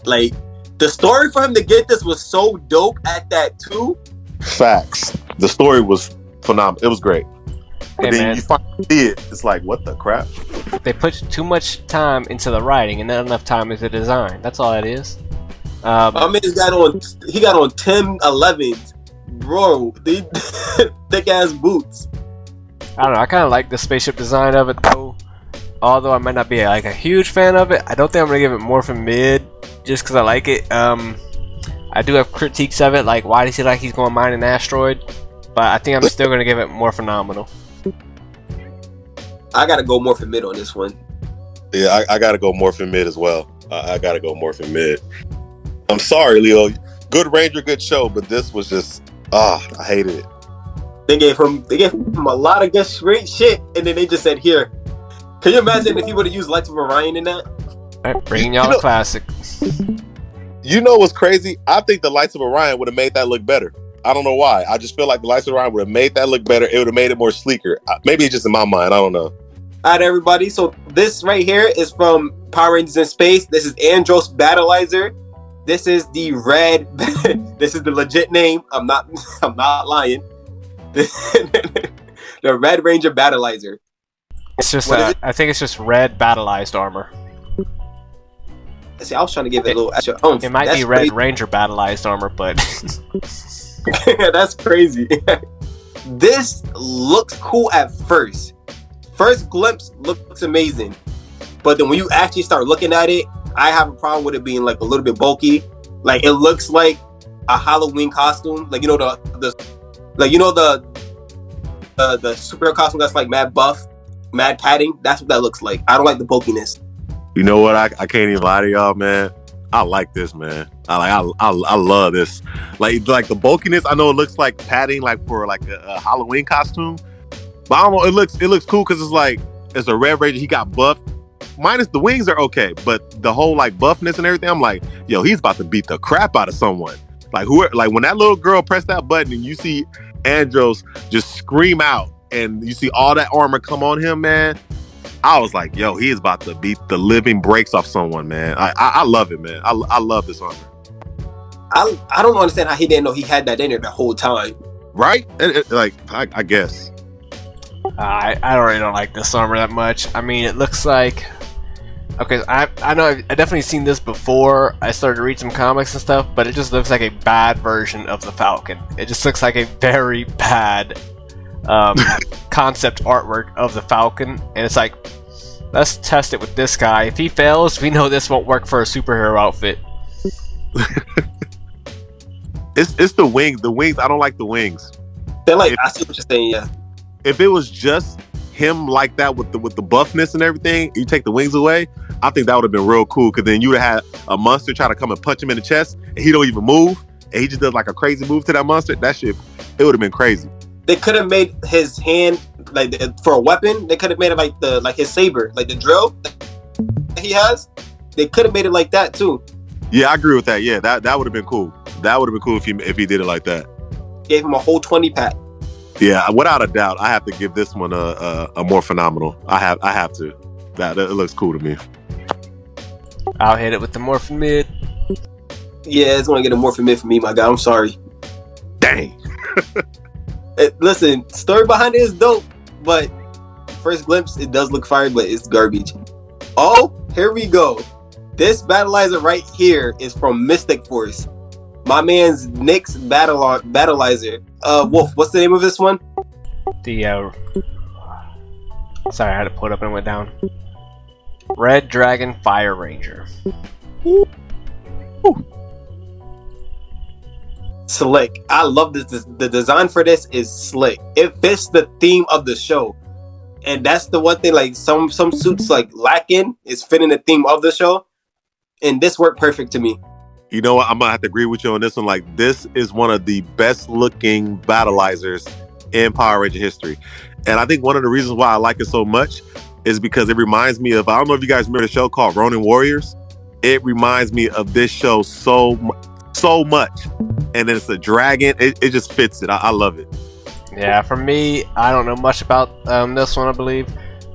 Speaker 1: Like, the story for him to get this was so dope at that too.
Speaker 2: Facts. The story was phenomenal. It was great. But then
Speaker 3: man,
Speaker 2: you finally see it, it's like, what the crap?
Speaker 3: They put too much time into the writing and not enough time into the design. That's all it is.
Speaker 1: I mean, he got on 10, 11s. Bro, they thick ass boots.
Speaker 3: I don't know. I kind of like the spaceship design of it though. although I might not be like a huge fan of it, I don't think I'm gonna give it Morphin Mid just because I like it. I do have critiques of it, like why does he like he's going to mine an asteroid? But I think I'm still gonna give it more phenomenal.
Speaker 1: I gotta go Morphin Mid on this one.
Speaker 2: Yeah, I gotta go Morphin Mid as well. I gotta go Morphin Mid. I'm sorry, Leo. Good Ranger, good show, but this was just I hated it.
Speaker 1: They gave him a lot of good great shit, and then they just said, "Here." Can you imagine if he would have used Lights of Orion in that?
Speaker 3: Alright, bringing y'all a classic.
Speaker 2: You know what's crazy? I think the Lights of Orion would have made that look better. I don't know why. I just feel like the Lights of Orion would have made that look better. It would have made it more sleeker. Maybe it's just in my mind. I don't know.
Speaker 1: Alright, everybody. So this right here is from Power Rangers in Space. This is Andros Battleizer. This is the red. This is the legit name. I'm not lying. The Red Ranger Battleizer.
Speaker 3: It's just I think it's just red battleized armor.
Speaker 1: See, I was trying to give it a little extra oomph.
Speaker 3: It might be red
Speaker 1: crazy.
Speaker 3: Ranger battleized armor, but
Speaker 1: That's crazy. This looks cool at first. First glimpse looks amazing, but then when you actually start looking at it, I have a problem with it being like a little bit bulky. Like it looks like a Halloween costume. Like the superhero costume that's like mad buff, mad padding. That's what that looks like. I don't like the bulkiness.
Speaker 2: You know what? I can't even lie to y'all, man. I like this, man. I love this. Like the bulkiness. I know it looks like padding, like for like a Halloween costume, but I don't know. It looks cool because it's like it's a Red Ranger. He got buff. Minus the wings are okay, but the whole like buffness and everything, I'm like, yo, he's about to beat the crap out of someone. Like when that little girl pressed that button and you see Andros just scream out and you see all that armor come on him, man. I was like, yo, he is about to beat the living brakes off someone, man. I love it, man. I love this armor.
Speaker 1: I don't understand how he didn't know he had that in there the whole time.
Speaker 2: Right? I guess.
Speaker 3: I really don't like this armor that much. I mean, it looks like... Okay, I know I definitely seen this before I started to read some comics and stuff, but it just looks like a bad version of the Falcon. It just looks like a very bad concept artwork of the Falcon, and it's like, let's test it with this guy. If he fails, we know this won't work for a superhero outfit.
Speaker 2: It's the wings. The wings, I don't like the wings.
Speaker 1: They're like, I see what you're saying, yeah.
Speaker 2: If it was just him like that with the buffness and everything, you take the wings away, I think that would have been real cool, because then you would have had a monster try to come and punch him in the chest and he don't even move, and he just does like a crazy move to that monster. That shit, it would have been crazy.
Speaker 1: They could have made his hand like for a weapon. They could have made it like his saber, like the drill that he has. They could have made it like that too.
Speaker 2: Yeah, I agree with that. Yeah, that would have been cool. That would have been cool if he did it like that.
Speaker 1: Gave him a whole 20 pack.
Speaker 2: Yeah, without a doubt, I have to give this one a more phenomenal. I have to. That it looks cool to me.
Speaker 3: I'll hit it with the Morphin Mid.
Speaker 1: Yeah, it's gonna get a Morphin Mid for me, my guy. I'm sorry.
Speaker 2: Dang.
Speaker 1: Listen, story behind it is dope, but first glimpse, it does look fire, but it's garbage. Oh, here we go. This Battleizer right here is from Mystic Force. My man's Nick's Battleizer. Wolf, what's the name of this one?
Speaker 3: Sorry, I had to pull it up and it went down. Red Dragon Fire Ranger.
Speaker 1: Ooh. Slick. I love this. The design for this is slick. It fits the theme of the show, and that's the one thing. Like some suits like lacking is fitting the theme of the show, and this worked perfect to me.
Speaker 2: You know what? I'm gonna have to agree with you on this one. Like, this is one of the best looking Battleizers in Power Ranger history, and I think one of the reasons why I like it so much is because it reminds me of, I don't know if you guys remember the show called Ronin Warriors. It reminds me of this show so much. And then it's a dragon. It just fits it. I love it.
Speaker 3: Yeah, for me, I don't know much about this one, I believe,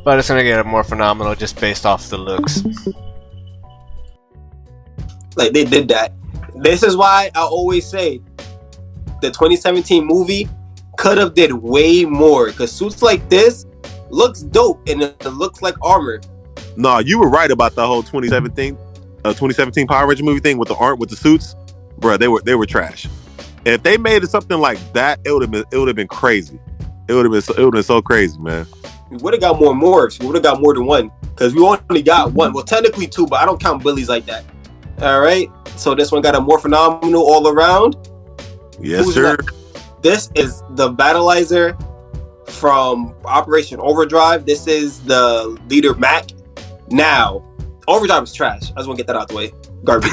Speaker 3: but it's gonna get a more phenomenal just based off the looks.
Speaker 1: Like, they did that. This is why I always say the 2017 movie could have did way more, because suits like this looks dope and it looks like armor.
Speaker 2: No, you were right about the whole 2017 Power Ranger movie thing with the suits. Bro, they were trash. If they made it something like that, it would have been crazy. It would have been so crazy, man.
Speaker 1: We would have got more morphs. We would have got more than one. because we only got one. Well, technically two, but I don't count Billy's like that. All right. So this one got a more phenomenal all around.
Speaker 2: Yes, sir.
Speaker 1: This is the Battleizer from Operation Overdrive. This is the leader Mac. Now, Overdrive is trash. I just want to get that out the way. Garbage.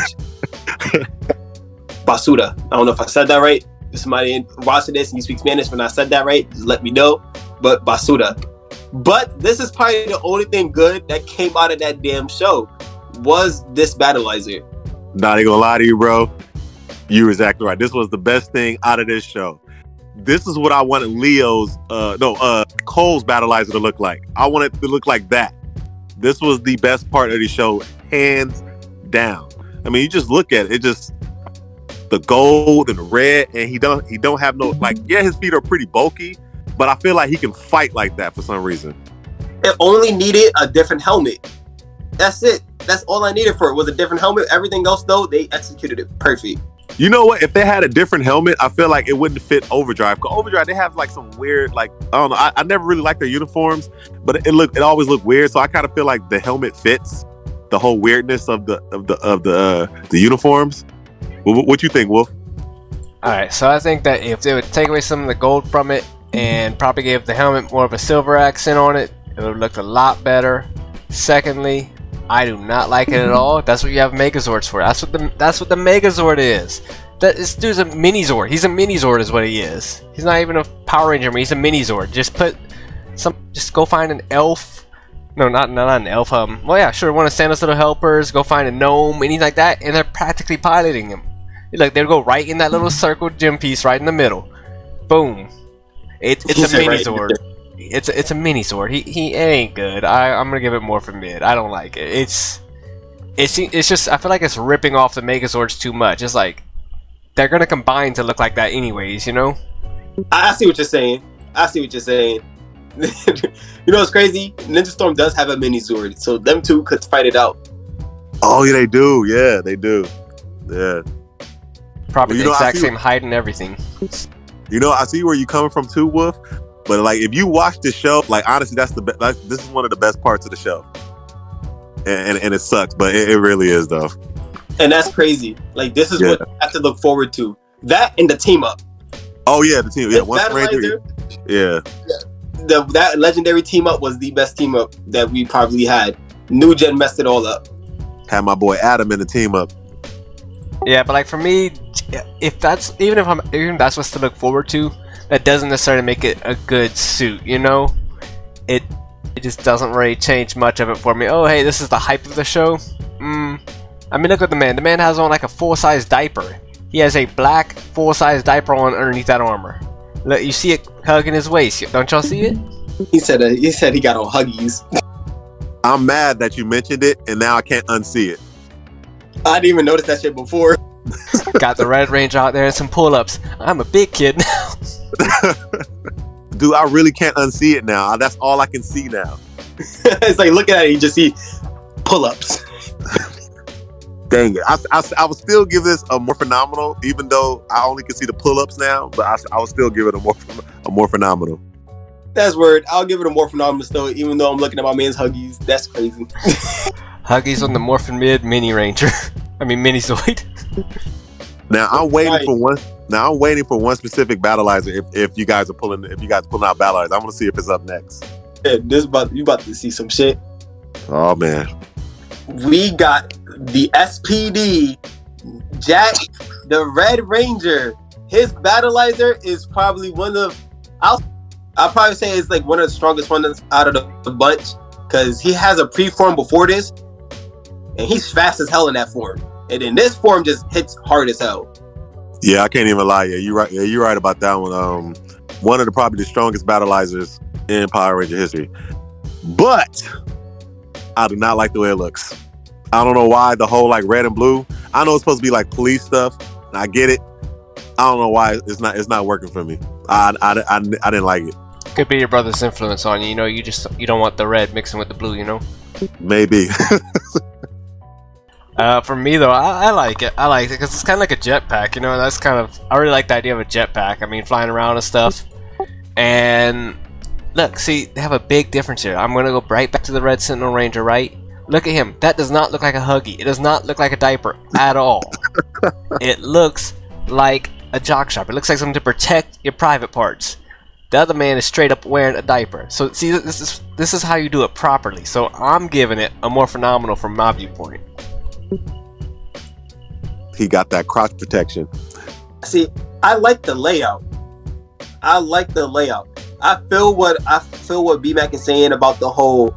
Speaker 1: Basuda. I don't know if I said that right. If somebody watching this and you speak Spanish when I said that right, just let me know. But Basuda. But this is probably the only thing good that came out of that damn show was this Battleizer.
Speaker 2: Not even gonna lie to you, bro. You were exactly right. This was the best thing out of this show. This is what I wanted Cole's Battleizer to look like. I want it to look like that. This was the best part of the show, hands down. I mean, you just look at it. It just the gold and the red, and he don't have no his feet are pretty bulky, but I feel like he can fight like that for some reason.
Speaker 1: It only needed a different helmet. That's it. That's all I needed for it was a different helmet. Everything else though, they executed it perfect.
Speaker 2: You know what? If they had a different helmet, I feel like it wouldn't fit Overdrive. Because Overdrive, they have like some weird, I don't know. I never really liked their uniforms, but it always looked weird. So I kind of feel like the helmet fits the whole weirdness of the uniforms. What you think, Wolf?
Speaker 3: All right, so I think that if they would take away some of the gold from it and probably give the helmet more of a silver accent on it, it would look a lot better. Secondly, I do not like it at all. That's what you have Megazords for. That's what the Megazord is. This dude's a mini Zord. He's a mini Zord is what he is. He's not even a Power Ranger, he's a mini Zord. Just go find an elf. No, not an elf. Well, yeah, sure. One of Santa's little helpers. Go find a gnome, anything like that, and they're practically piloting him. Like they'll go right in that little circle gem piece right in the middle. Boom. It's a mini Zord. It's a mini Zord. He ain't good. I'm gonna give it more for mid. I don't like it. It's just I feel like it's ripping off the Megazords too much. It's like they're gonna combine to look like that anyways, you know?
Speaker 1: I see what you're saying. You know what's crazy? Ninja Storm does have a mini Zord, so them two could fight it out.
Speaker 2: Oh yeah, they do. Yeah, they do. Yeah.
Speaker 3: Probably the exact same height and everything.
Speaker 2: You know, I see where you're coming from too, Wolf. But like, if you watch the show, like honestly, this is one of the best parts of the show, and it sucks, but it really is though. And
Speaker 1: that's crazy. Like this is what I have to look forward to. That and the team up.
Speaker 2: Oh yeah, the team. Yeah, once Ranger. Yeah.
Speaker 1: That legendary team up was the best team up that we probably had. New Gen messed it all up.
Speaker 2: Had my boy Adam in the team up.
Speaker 3: Yeah, but like for me, if that's what's to look forward to, that doesn't necessarily make it a good suit, you know? It just doesn't really change much of it for me. Oh, hey, this is the hype of the show? I mean, look at the man. The man has on like a full-size diaper. He has a black full-size diaper on underneath that armor. Look, you see it hugging his waist. Don't y'all see it?
Speaker 1: He said he got on Huggies.
Speaker 2: I'm mad that you mentioned it, and now I can't unsee it.
Speaker 1: I didn't even notice that shit before.
Speaker 3: Got the Red Ranger out there and some pull-ups. I'm a big kid now.
Speaker 2: Dude, I really can't unsee it now. That's all I can see now.
Speaker 1: It's like looking at it, you just see pull-ups.
Speaker 2: Dang it. I would still give this a more phenomenal, even though I only can see the pull-ups now, but I would still give it a more phenomenal.
Speaker 1: That's word. I'll give it a more phenomenal still, even though I'm looking at my man's Huggies. That's crazy.
Speaker 3: Huggies on the Morphin Mid Mini Ranger. I mean Mini Zoid.
Speaker 2: Now I'm waiting for one specific Battleizer. If you guys are pulling out Battleizers, I want to see if it's up next.
Speaker 1: Yeah, you about to see some shit.
Speaker 2: Oh man. We
Speaker 1: got the SPD Jack, the Red Ranger. His Battleizer is probably I'll probably say it's like one of the strongest ones out of the bunch, because he has a pre-form before this, and he's fast as hell in that form. And then this form just hits hard as hell.
Speaker 2: Yeah, I can't even lie. Yeah, you're right. Yeah, you're right about that one. One of the probably the strongest Battleizers in Power Ranger history. But I do not like the way it looks. I don't know why the whole like red and blue. I know it's supposed to be like police stuff. I get it. I don't know why it's not working for me. I didn't like it.
Speaker 3: Could be your brother's influence on you. You know, you don't want the red mixing with the blue. You know.
Speaker 2: Maybe.
Speaker 3: For me though, I like it. I like it because it's kind of like a jetpack. You know, I really like the idea of a jetpack. I mean, flying around and stuff. And Look, see, they have a big difference here. I'm gonna go right back to the Red Sentinel Ranger, right? Look at him. That does not look like a Huggy. It does not look like a diaper at all. It looks like a jock strap. It looks like something to protect your private parts. The other man is straight up wearing a diaper. So see, this is how you do it properly. So I'm giving it a more phenomenal from my viewpoint.
Speaker 2: He got that crotch protection.
Speaker 1: See, I like the layout. I I feel what BMAC is saying about the whole,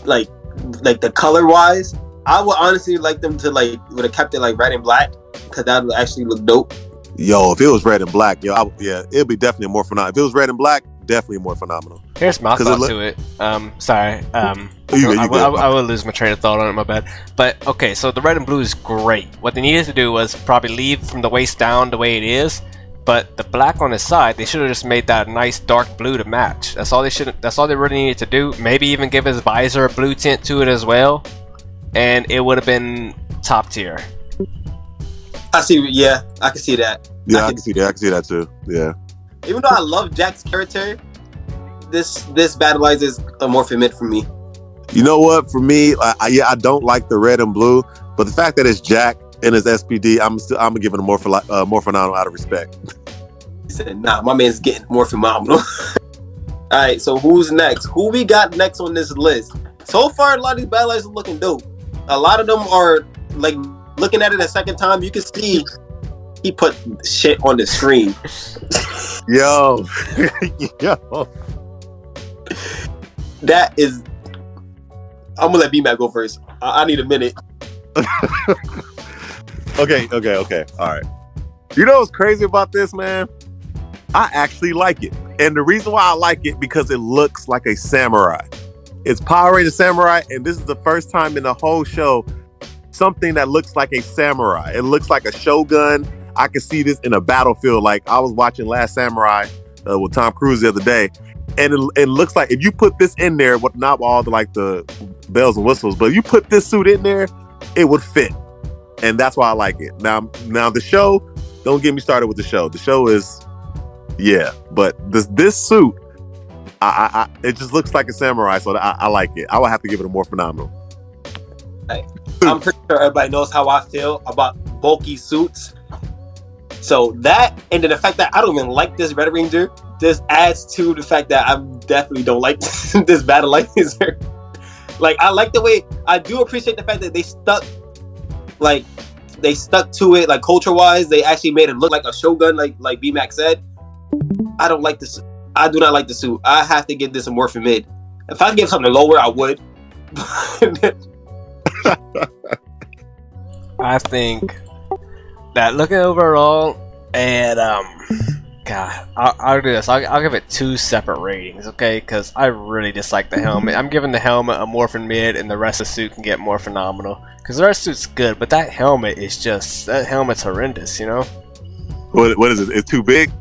Speaker 1: like the color wise. I would honestly like them to would have kept it like red and black, because that would actually look dope.
Speaker 2: Yo, if it was red and black, it'd be definitely more phenomenal. If it was red and black, definitely more phenomenal.
Speaker 3: Here's my thought to it. Sorry. I will lose my train of thought on it, my bad. But, okay, so the red and blue is great. What they needed to do was probably leave from the waist down the way it is, but the black on the side, they should have just made that nice dark blue to match. That's all they really needed to do. Maybe even give his visor a blue tint to it as well, and it would have been top tier.
Speaker 1: I see, yeah, I can see that.
Speaker 2: Yeah, I can see that too. Yeah.
Speaker 1: Even though I love Jack's character, this Battleizer is a more mid for me.
Speaker 2: You know what? For me, I don't like the red and blue, but the fact that it's Jack and his SPD, I'm gonna give it a more phenomenal out of respect.
Speaker 1: He said, "Nah, my man's getting more phenomenal." All right, so who's next? Who we got next on this list? So far, a lot of these Battleizers are looking dope. A lot of them are like looking at it a second time. You can see he put shit on the screen.
Speaker 2: Yo.
Speaker 1: That is. I'm gonna let B-Mac go first. I need a minute.
Speaker 2: Okay. All right. You know what's crazy about this, man? I actually like it. And the reason why I like it, because it looks like a samurai. It's Power Ranger Samurai, and this is the first time in the whole show something that looks like a samurai. It looks like a shogun. I could see this in a battlefield. Like I was watching Last Samurai with Tom Cruise the other day, and it looks like if you put this in there, with not all the bells and whistles, but if you put this suit in there, it would fit. And that's why I like it. Now the show, don't get me started with the show. The show is, yeah, but this suit, it just looks like a samurai, so I like it. I would have to give it a more phenomenal.
Speaker 1: I'm pretty sure everybody knows how I feel about bulky suits. So that, and then the fact that I don't even like this Red Ranger, this adds to the fact that I definitely don't like this Battleizer. Like, I like the way, I do appreciate the fact that they stuck to it, like culture-wise. They actually made it look like a shogun, like B-Mac said. I don't like this. I do not like the suit. I have to give this a morphin mid. If I could give something lower, I would.
Speaker 3: I think that looking overall, and God, I'll do this. I'll give it 2 separate ratings, okay? Because I really dislike the helmet. I'm giving the helmet a morphin mid, and the rest of the suit can get more phenomenal. Because the rest of the suit's good, but that helmet's horrendous, you know?
Speaker 2: What is it? It's too big?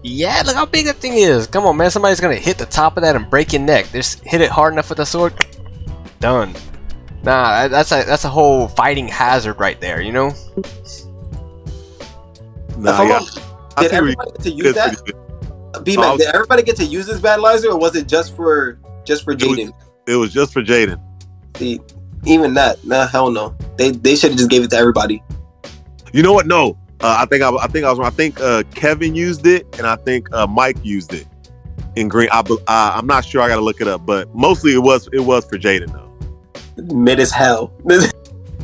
Speaker 3: Yeah, look how big that thing is. Come on, man. Somebody's gonna hit the top of that and break your neck. Just hit it hard enough with a sword. Done. Nah, that's a whole fighting hazard right there, you know?
Speaker 2: Nah,
Speaker 1: did everybody get to use that? B-Mac, did everybody get to use this Battleizer, or was it just for Jaden?
Speaker 2: It was just for Jaden.
Speaker 1: See, even that, nah, hell no. They should have just gave it to everybody.
Speaker 2: You know what? No, I think I was wrong. I think Kevin used it, and I think Mike used it in green. I'm not sure. I got to look it up, but mostly it was for Jaden though.
Speaker 1: Mid as hell.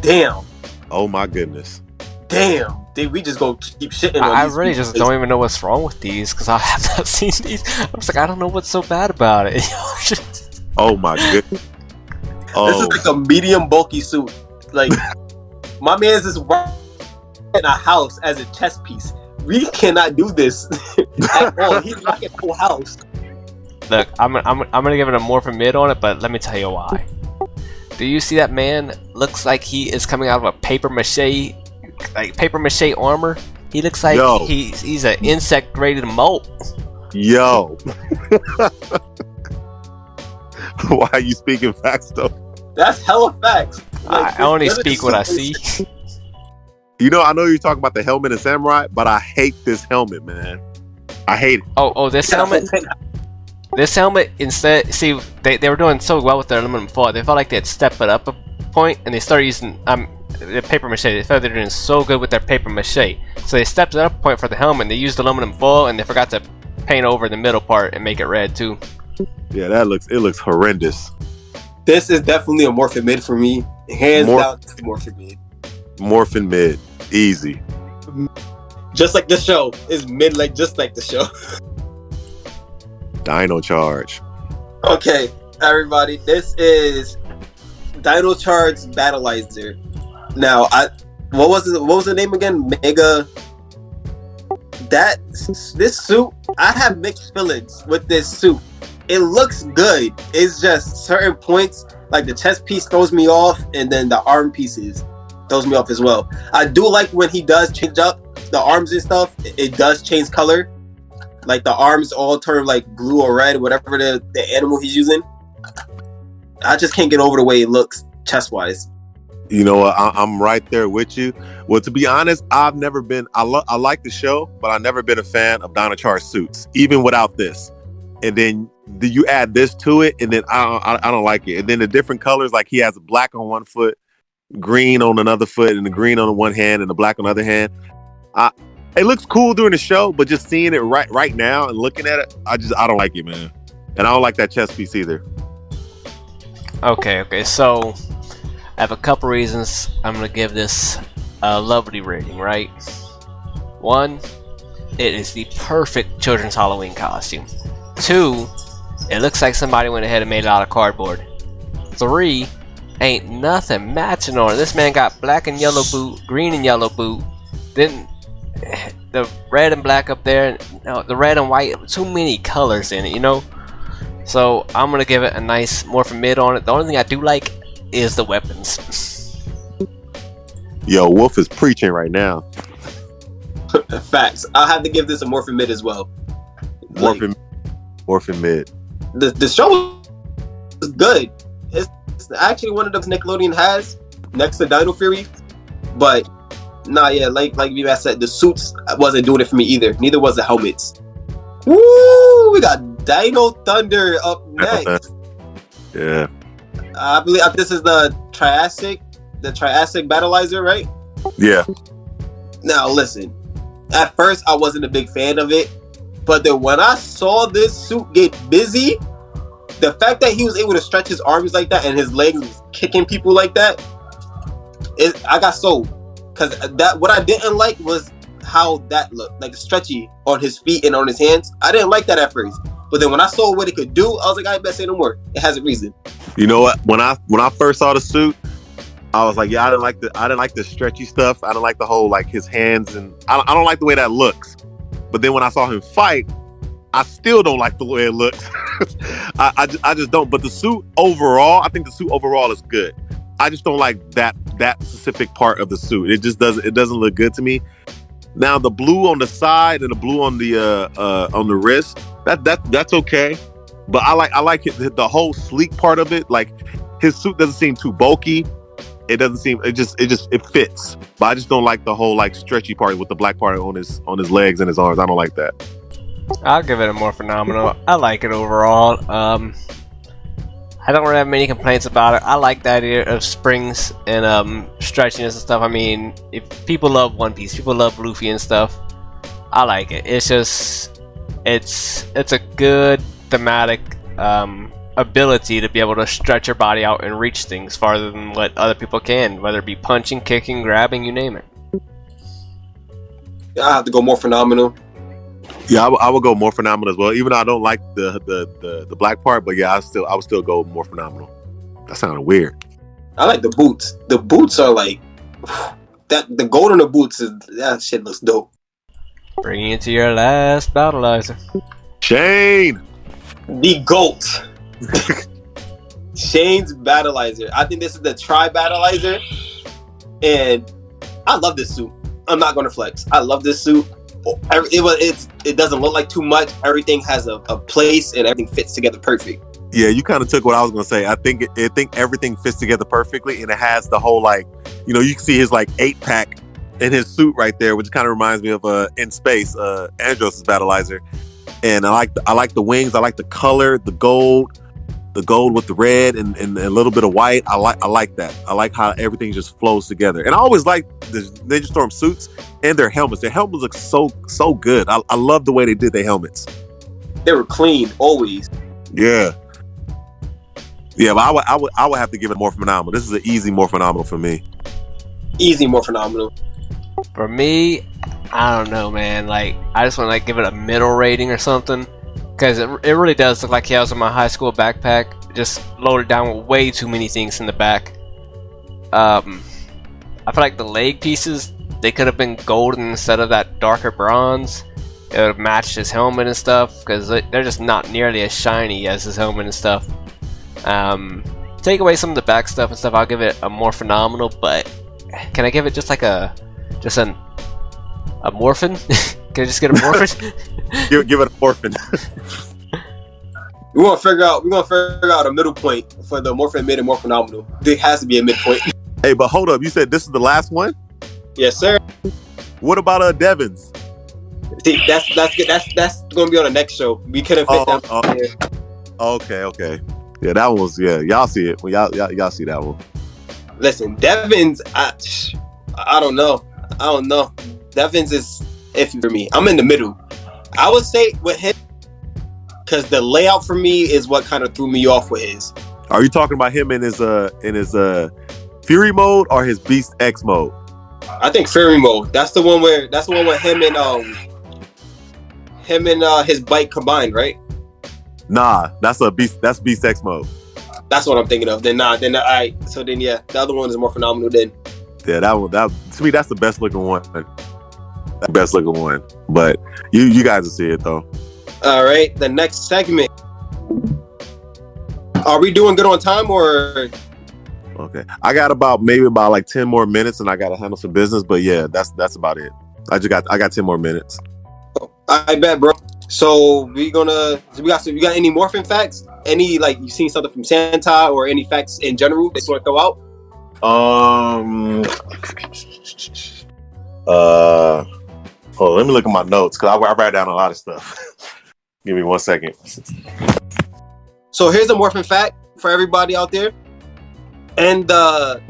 Speaker 1: Damn.
Speaker 2: Oh my goodness.
Speaker 1: Damn. Did we just go keep shitting on
Speaker 3: I
Speaker 1: these
Speaker 3: really just don't even know what's wrong with these, because I have not seen these. I was like, I don't know what's so bad about it.
Speaker 2: Oh my goodness. Oh.
Speaker 1: This is like a medium bulky suit. Like, my man's just in a house as a chess piece. We cannot do this at all. He's like a full house.
Speaker 3: Look, I'm gonna give it a morphin mid on it, but let me tell you why. Do you see that man? Looks like he is coming out of a paper mache armor. He looks like he's an insect graded molt.
Speaker 2: Yo. Why are you speaking facts though?
Speaker 1: That's hella facts.
Speaker 3: Like, I only speak what I see.
Speaker 2: You know, I know you're talking about the helmet and samurai, but I hate this helmet, man. I hate it.
Speaker 3: Oh, this helmet? This helmet, instead, see, they were doing so well with their aluminum foil. They felt like they'd step it up a point, and they started using the paper mache. They felt they were doing so good with their paper mache. So they stepped it up a point for the helmet, and they used aluminum foil, and they forgot to paint over the middle part and make it red too.
Speaker 2: Yeah, it looks horrendous.
Speaker 1: This is definitely a Morphin mid for me. Hands down, Morphin mid.
Speaker 2: Morphin mid. Easy.
Speaker 1: Just like the show. Is mid like just like the show.
Speaker 2: Dino Charge.
Speaker 1: Okay, everybody, this is Dino Charge Battleizer. Now, what was the name again? Mega. This suit, I have mixed feelings with this suit. It looks good. It's just certain points, like the chest piece throws me off, and then the arm pieces throws me off as well. I do like when he does change up the arms and stuff. It does change color. Like the arms all turn like blue or red, whatever the animal he's using. I just can't get over the way it looks chest wise.
Speaker 2: You know what? I'm right there with you. Well, to be honest, I've never been. I like the show, but I've never been a fan of Dino Charge suits, even without this. And then you add this to it, and then I don't like it. And then the different colors, like he has black on one foot, green on another foot, and the green on the one hand, and the black on the other hand. It looks cool during the show, but just seeing it right now and looking at it, I don't like it, man. And I don't like that chest piece either.
Speaker 3: Okay, so I have a couple reasons I'm gonna give this a lovely rating, right? 1, it is the perfect children's Halloween costume. 2, it looks like somebody went ahead and made it out of cardboard. 3, ain't nothing matching on it. This man got black and yellow boot, green and yellow boot, then the red and black up there, the red and white, too many colors in it, you know? So I'm gonna give it a nice Morphin mid on it. The only thing I do like is the weapons.
Speaker 2: Yo, Wolf is preaching right now.
Speaker 1: Facts. I'll have to give this a Morphin mid as well.
Speaker 2: Morphin mid.
Speaker 1: The show is good. It's actually one of the Nickelodeon has next to Dino Fury, but nah, yeah, like V-Mass said, the suits wasn't doing it for me either. Neither was the helmets. Woo! We got Dino Thunder up next.
Speaker 2: Yeah.
Speaker 1: I believe this is the Triassic Battleizer, right?
Speaker 2: Yeah.
Speaker 1: Now listen, at first I wasn't a big fan of it, but then when I saw this suit get busy, the fact that he was able to stretch his arms like that and his legs was kicking people like that, I got sold. Because what I didn't like was how that looked, like stretchy on his feet and on his hands. I didn't like that at first, but then when I saw what it could do, I was like, I better say no more. It has a reason.
Speaker 2: You know what? When I first saw the suit, I was like, yeah, I didn't like the stretchy stuff. I didn't like the whole like his hands, and I don't like the way that looks. But then when I saw him fight, I still don't like the way it looks. I just don't. But the suit overall, I think the suit overall is good. I just don't like that specific part of the suit. It doesn't look good to me. Now the blue on the side and the blue on the wrist, that's okay. But I like the whole sleek part of it. Like his suit doesn't seem too bulky. It doesn't seem it fits. But I just don't like the whole like stretchy part with the black part on his legs and his arms. I don't like that.
Speaker 3: I'll give it a more phenomenal. I like it overall. I don't really have many complaints about it. I like the idea of springs and stretchiness and stuff. I mean, if people love One Piece, people love Luffy and stuff, I like it. It's just, it's a good thematic ability to be able to stretch your body out and reach things farther than what other people can, whether it be punching, kicking, grabbing, you name it.
Speaker 1: I have to go more phenomenal.
Speaker 2: Yeah, I would go more phenomenal as well. Even though I don't like the black part, but yeah, I would still go more phenomenal. That sounded weird.
Speaker 1: I like the boots. The boots are like that. The gold on the boots that shit looks dope.
Speaker 3: Bringing it to your last Battleizer.
Speaker 2: Shane,
Speaker 1: the GOAT. Shane's Battleizer. I think this is the Battleizer, and I love this suit. I'm not gonna flex. I love this suit. It doesn't look like too much. Everything has a place and everything fits together perfect.
Speaker 2: Yeah, you kind of took what I was gonna say. I think everything fits together perfectly, and it has the whole like, you know, you can see his like 8-pack in his suit right there, which kind of reminds me of In Space, Andros' Battleizer. and I like the wings. I like the color, the gold with the red and a little bit of white. I like that. I like how everything just flows together. And I always like the Ninja Storm suits and their helmets. Their helmets look so good. I love the way they did their helmets.
Speaker 1: They were clean always.
Speaker 2: Yeah. Yeah, but I would have to give it more phenomenal. This is an easy more phenomenal for me.
Speaker 1: Easy more phenomenal.
Speaker 3: For me, I don't know, man. Like, I just want to like give it a middle rating or something, because it really does look like he was in my high school backpack, just loaded down with way too many things in the back. I feel like the leg pieces, they could have been golden instead of that darker bronze. It would have matched his helmet and stuff, because they're just not nearly as shiny as his helmet and stuff. Take away some of the back stuff and stuff, I'll give it a more phenomenal, but can I give it just like a morphin? Can I just get a morphin?
Speaker 2: give it a morphin.
Speaker 1: We're gonna figure out a middle point for the morphin mid and more phenomenal. There has to be a midpoint.
Speaker 2: Hey, but hold up, you said this is the last one?
Speaker 1: Yes, sir.
Speaker 2: What about Devins?
Speaker 1: See, that's good. That's gonna be on the next show. We couldn't fit that.
Speaker 2: Okay. Yeah, that one was, yeah. Y'all see it. Well, y'all see that one.
Speaker 1: Listen, Devins, I don't know. Devins is iffy for me. I'm in the middle. I would say with him, because the layout for me is what kind of threw me off with his.
Speaker 2: Are you talking about him in his Fury mode or his Beast X mode?
Speaker 1: I think Fury mode. That's the one with him and his bike combined, right?
Speaker 2: Nah, that's Beast X mode.
Speaker 1: That's what I'm thinking of. Then alright. So then yeah, the other one is more phenomenal then.
Speaker 2: Yeah, that to me that's the best looking one. The best looking one. But you guys will see it though.
Speaker 1: Alright, the next segment. Are we doing good on time or?
Speaker 2: Okay. I got about like 10 more minutes and I gotta handle some business, but yeah, that's about it. I got 10 more minutes.
Speaker 1: I bet, bro. So we got any morphin facts? Any like you seen something from Santa or any facts in general that you want to throw out?
Speaker 2: Let me look at my notes because I write down a lot of stuff. Give me 1 second.
Speaker 1: So here's a morphin fact for everybody out there. And the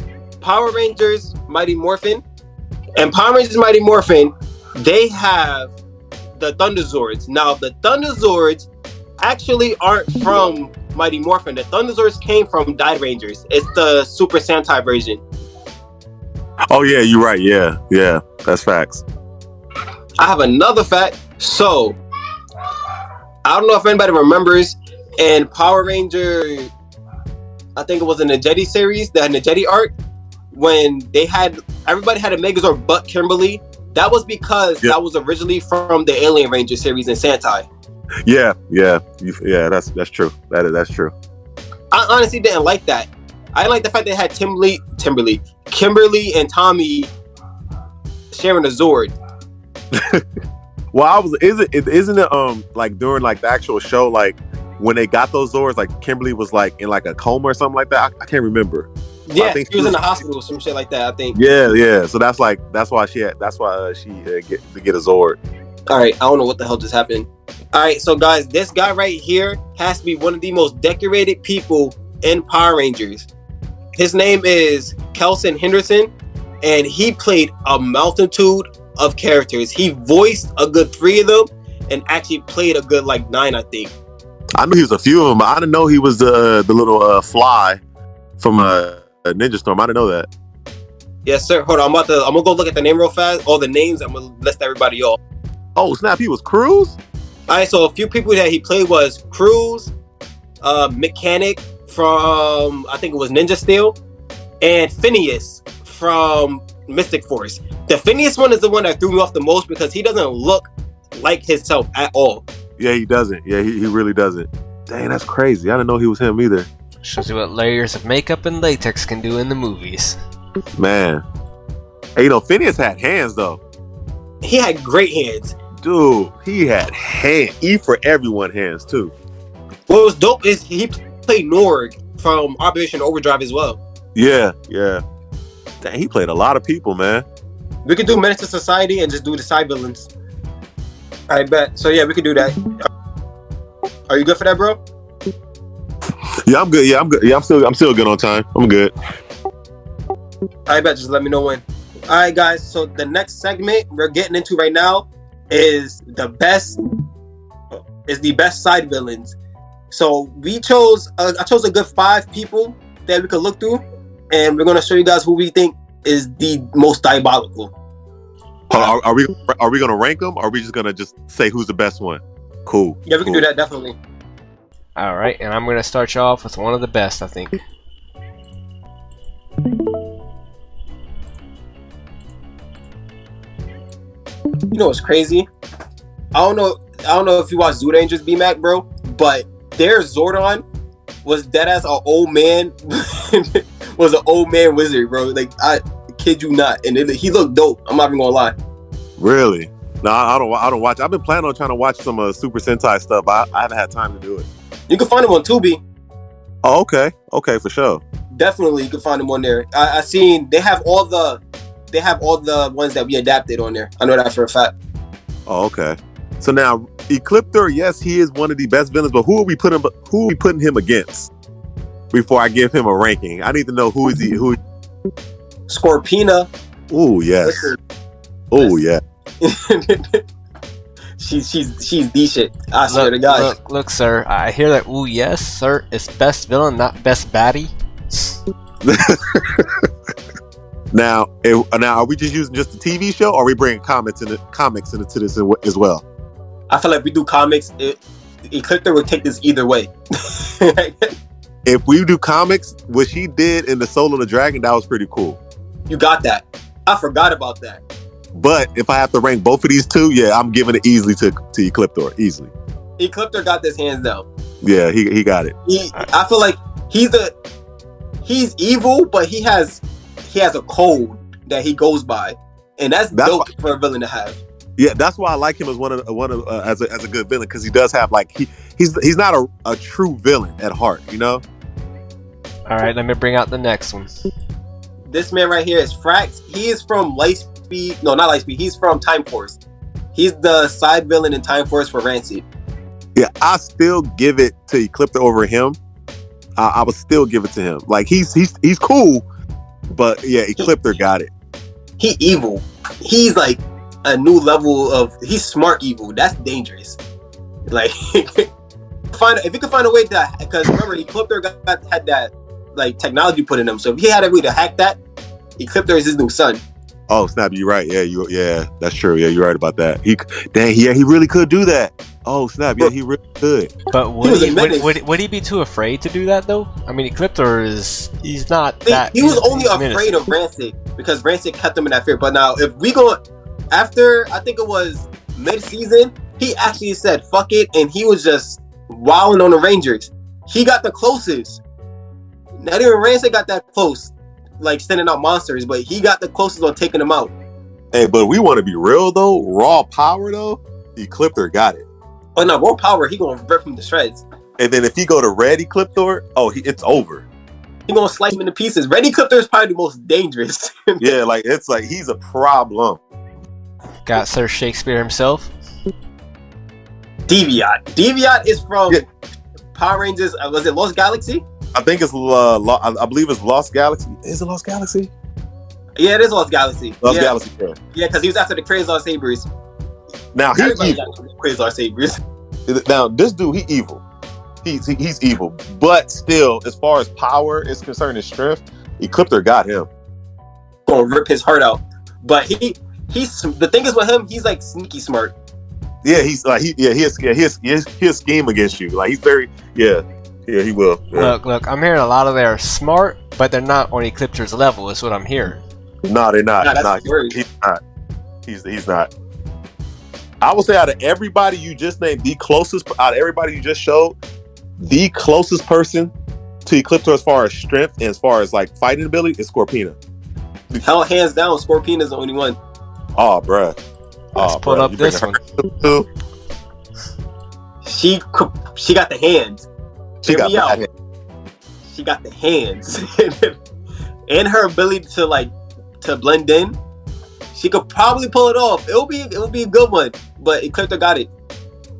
Speaker 1: Power Rangers Mighty Morphin and Power Rangers Mighty Morphin, they have the Thunder Zords. Now the Thunder Zords actually aren't from Mighty Morphin. The Thunder Zords came from Died Rangers. It's the Super Sentai version.
Speaker 2: Oh yeah, you're right. Yeah, that's facts.
Speaker 1: I have another fact. So I don't know if anybody remembers in Power Ranger, I think it was in the Jedi series, the Jedi arc, when everybody had a Megazord but Kimberly. That was because that was originally from the Alien Ranger series in Sentai.
Speaker 2: Yeah, that's true. That's true.
Speaker 1: I honestly didn't like that. I didn't like the fact they had Kimberly and Tommy sharing a Zord.
Speaker 2: Well, isn't it like during like the actual show, like when they got those Zords, like Kimberly was like in like a coma or something like that? I can't remember.
Speaker 1: Yeah, she was in the hospital, some shit like that, I think.
Speaker 2: Yeah. So that's why she get a Zord.
Speaker 1: All right, I don't know what the hell just happened. All right, so guys, this guy right here has to be one of the most decorated people in Power Rangers. His name is Kelson Henderson, and he played a multitude of characters. He voiced a good 3 of them, and actually played a good like 9, I think.
Speaker 2: I knew he was a few of them, but I didn't know he was the little fly from Ninja Storm. I didn't know that. Yes, sir. Hold on, I'm gonna go look at the name real fast. All the names, I'm gonna list everybody off. Oh snap! He was Cruz. All right, so a few people that he played was Cruz, Mechanic from I think it was Ninja Steel, and Phineas from Mystic Force. The Phineas one is the one that threw me off the most because he doesn't look like himself at all. Yeah, he doesn't. Yeah, he really doesn't. Dang, that's crazy. I didn't know he was him either. Shows you what layers of makeup and latex can do in the movies. Man. Hey, Phineas had hands, though. He had great hands. Dude, he had hands. E for everyone hands, too. What was dope is he played Norg from Operation Overdrive as well. Yeah. Dang, he played a lot of people, man. We could do Menace to Society and just do the side villains. I bet. So, yeah, we could do that.
Speaker 1: Are you good for that, bro?
Speaker 2: Yeah, I'm good. Yeah, I'm good. Yeah, I'm still good on time. I'm good.
Speaker 1: I bet. Just let me know when. All right, guys. So the next segment we're getting into right now is the best side villains. So we chose. I chose a good 5 people that we could look through, and we're gonna show you guys who we think is the most diabolical.
Speaker 2: Are we gonna rank them? Or are we just gonna say who's the best one? Cool.
Speaker 1: Yeah, we can do that definitely.
Speaker 3: All right, and I'm gonna start you off with one of the best, I think.
Speaker 1: You know what's crazy? I don't know if you watch Zoo Rangers, B-Mac, bro, but their Zordon was dead as an old man. Was an old man wizard, bro. Like, I kid you not, and he looked dope. I'm not even gonna lie.
Speaker 2: Really? No, I don't watch. I've been planning on trying to watch some Super Sentai stuff. I haven't had time to do it.
Speaker 1: You can find him on Tubi.
Speaker 2: Oh, okay, for sure.
Speaker 1: Definitely, you can find him on there. I seen they have all the ones that we adapted on there. I know that for a fact.
Speaker 2: Oh, okay. So now, Ecliptor, yes, he is one of the best villains, but who are we putting him against? Before I give him a ranking, I need to know who is he. Who?
Speaker 1: Scorpina.
Speaker 2: Oh yes. Oh yeah.
Speaker 1: She's the shit. I swear to God.
Speaker 3: Look, sir. I hear that. Ooh, yes, sir. It's best villain, not best baddie.
Speaker 2: Now, are we just using just the TV show, or are we bringing comics into this as well?
Speaker 1: I feel like if we do comics, Ecliptor would take this either way.
Speaker 2: If we do comics, what she did in the Soul of the Dragon, that was pretty cool.
Speaker 1: You got that. I forgot about that.
Speaker 2: But if I have to rank both of these two, yeah, I'm giving it easily to Ecliptor. Easily.
Speaker 1: Ecliptor got this hands down.
Speaker 2: Yeah, he got it.
Speaker 1: I feel like he's evil, but he has a code that he goes by, and that's dope for a villain to have.
Speaker 2: Yeah, that's why I like him as one of as a good villain, because he does have like he's not a true villain at heart, you know.
Speaker 3: All right, let me bring out the next one.
Speaker 1: This man right here is Frax. He is from Lightspeed. No, not Lightspeed. He's from Time Force. He's the side villain in Time Force for Rancid.
Speaker 2: Yeah, I still give it to Ecliptor over him. I would still give it to him. Like he's cool, but yeah, Ecliptor got it.
Speaker 1: He evil. He's like a new level of. He's smart evil. That's dangerous. Like if you could find a way to, because remember Ecliptor had that like technology put in him. So if he had a way to hack that, Ecliptor is his new son.
Speaker 2: Oh snap! You're right. Yeah, that's true. Yeah, you're right about that. He really could do that. Oh snap! Yeah, he really could.
Speaker 3: But would he be too afraid to do that though? I mean, Ecliptor he's not that.
Speaker 1: He was only afraid of Rancid because Rancid kept him in that fear. But now, if we go after, I think it was mid-season, he actually said "fuck it," and he was just wilding on the Rangers. He got the closest. Not even Rancid got that close, like sending out monsters, but he got the closest on taking them out.
Speaker 2: Hey, but we want to be real though. Raw power though, Ecliptor got it.
Speaker 1: Oh no, raw power, he gonna rip him to shreds.
Speaker 2: And then if he go to Red Ecliptor, it's over.
Speaker 1: He gonna slice him into pieces. Red Ecliptor is probably the most dangerous.
Speaker 2: Yeah, like it's like he's a problem.
Speaker 3: Got Sir Shakespeare himself.
Speaker 1: Deviant. Deviant is from Power Rangers. Was it Lost Galaxy?
Speaker 2: I think it's I believe it's Lost Galaxy. Is it Lost Galaxy?
Speaker 1: Yeah, it is Lost Galaxy.
Speaker 2: Galaxy.
Speaker 1: Yeah, because he was after the Crazar Sabers.
Speaker 2: Now he's evil.
Speaker 1: Crazar Sabers.
Speaker 2: Now this dude, he evil. He's evil, but still, as far as power is concerned, his strength, Ecliptor got him.
Speaker 1: Gonna rip his heart out. But he's the thing is with him, he's like sneaky smart.
Speaker 2: Yeah, he'll scheme against you. Like he's very he will. Yeah.
Speaker 3: Look, I'm hearing a lot of they're smart, but they're not on Ecliptor's level. Is what I'm hearing.
Speaker 2: No, they're not. He's not. He's not. I would say out of everybody you just named, out of everybody you just showed, the closest person to Ecliptor as far as strength and as far as like fighting ability is Scorpina.
Speaker 1: Hell, hands down, Scorpina's the only one.
Speaker 2: Oh, bruh.
Speaker 3: Let's pull up this one.
Speaker 1: She got the hands.
Speaker 2: She got
Speaker 1: the hands. And her ability to blend in. She could probably pull it off. It'll be a good one. But Ecliptor got it.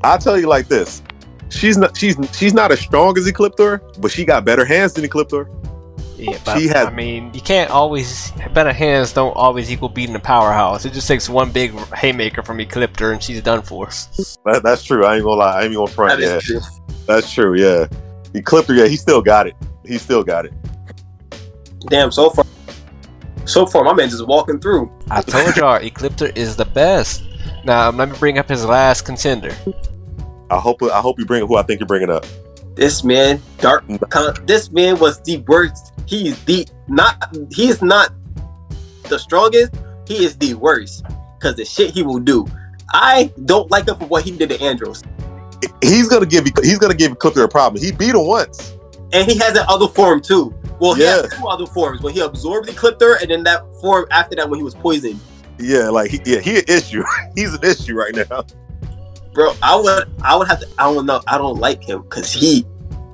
Speaker 2: I'll tell you like this. she's not as strong as Ecliptor, but she got better hands than Ecliptor.
Speaker 3: Yeah, but I mean, you can't always, better hands don't always equal beating a powerhouse. It just takes one big haymaker from Ecliptor and she's done for.
Speaker 2: That's true. I ain't gonna lie. I ain't gonna front.
Speaker 1: That is true.
Speaker 2: That's true. Yeah, Ecliptor. Yeah, he still got it.
Speaker 1: Damn. So far, my man just walking through.
Speaker 3: I told y'all, Ecliptor is the best. Now let me bring up his last contender.
Speaker 2: I hope you bring who I think you're bringing up.
Speaker 1: This man, this man was the worst. He is not the strongest. He is the worst because the shit he will do. I don't like him for what he did to Andros.
Speaker 2: He's gonna give Ecliptor a problem. He beat him once,
Speaker 1: and he has that other form too. Well, he has two other forms. When he absorbed Ecliptor, and then that form after that when he was poisoned.
Speaker 2: Yeah, like he an issue. He's an issue right now.
Speaker 1: Bro, I would have to. I don't know. I don't like him because he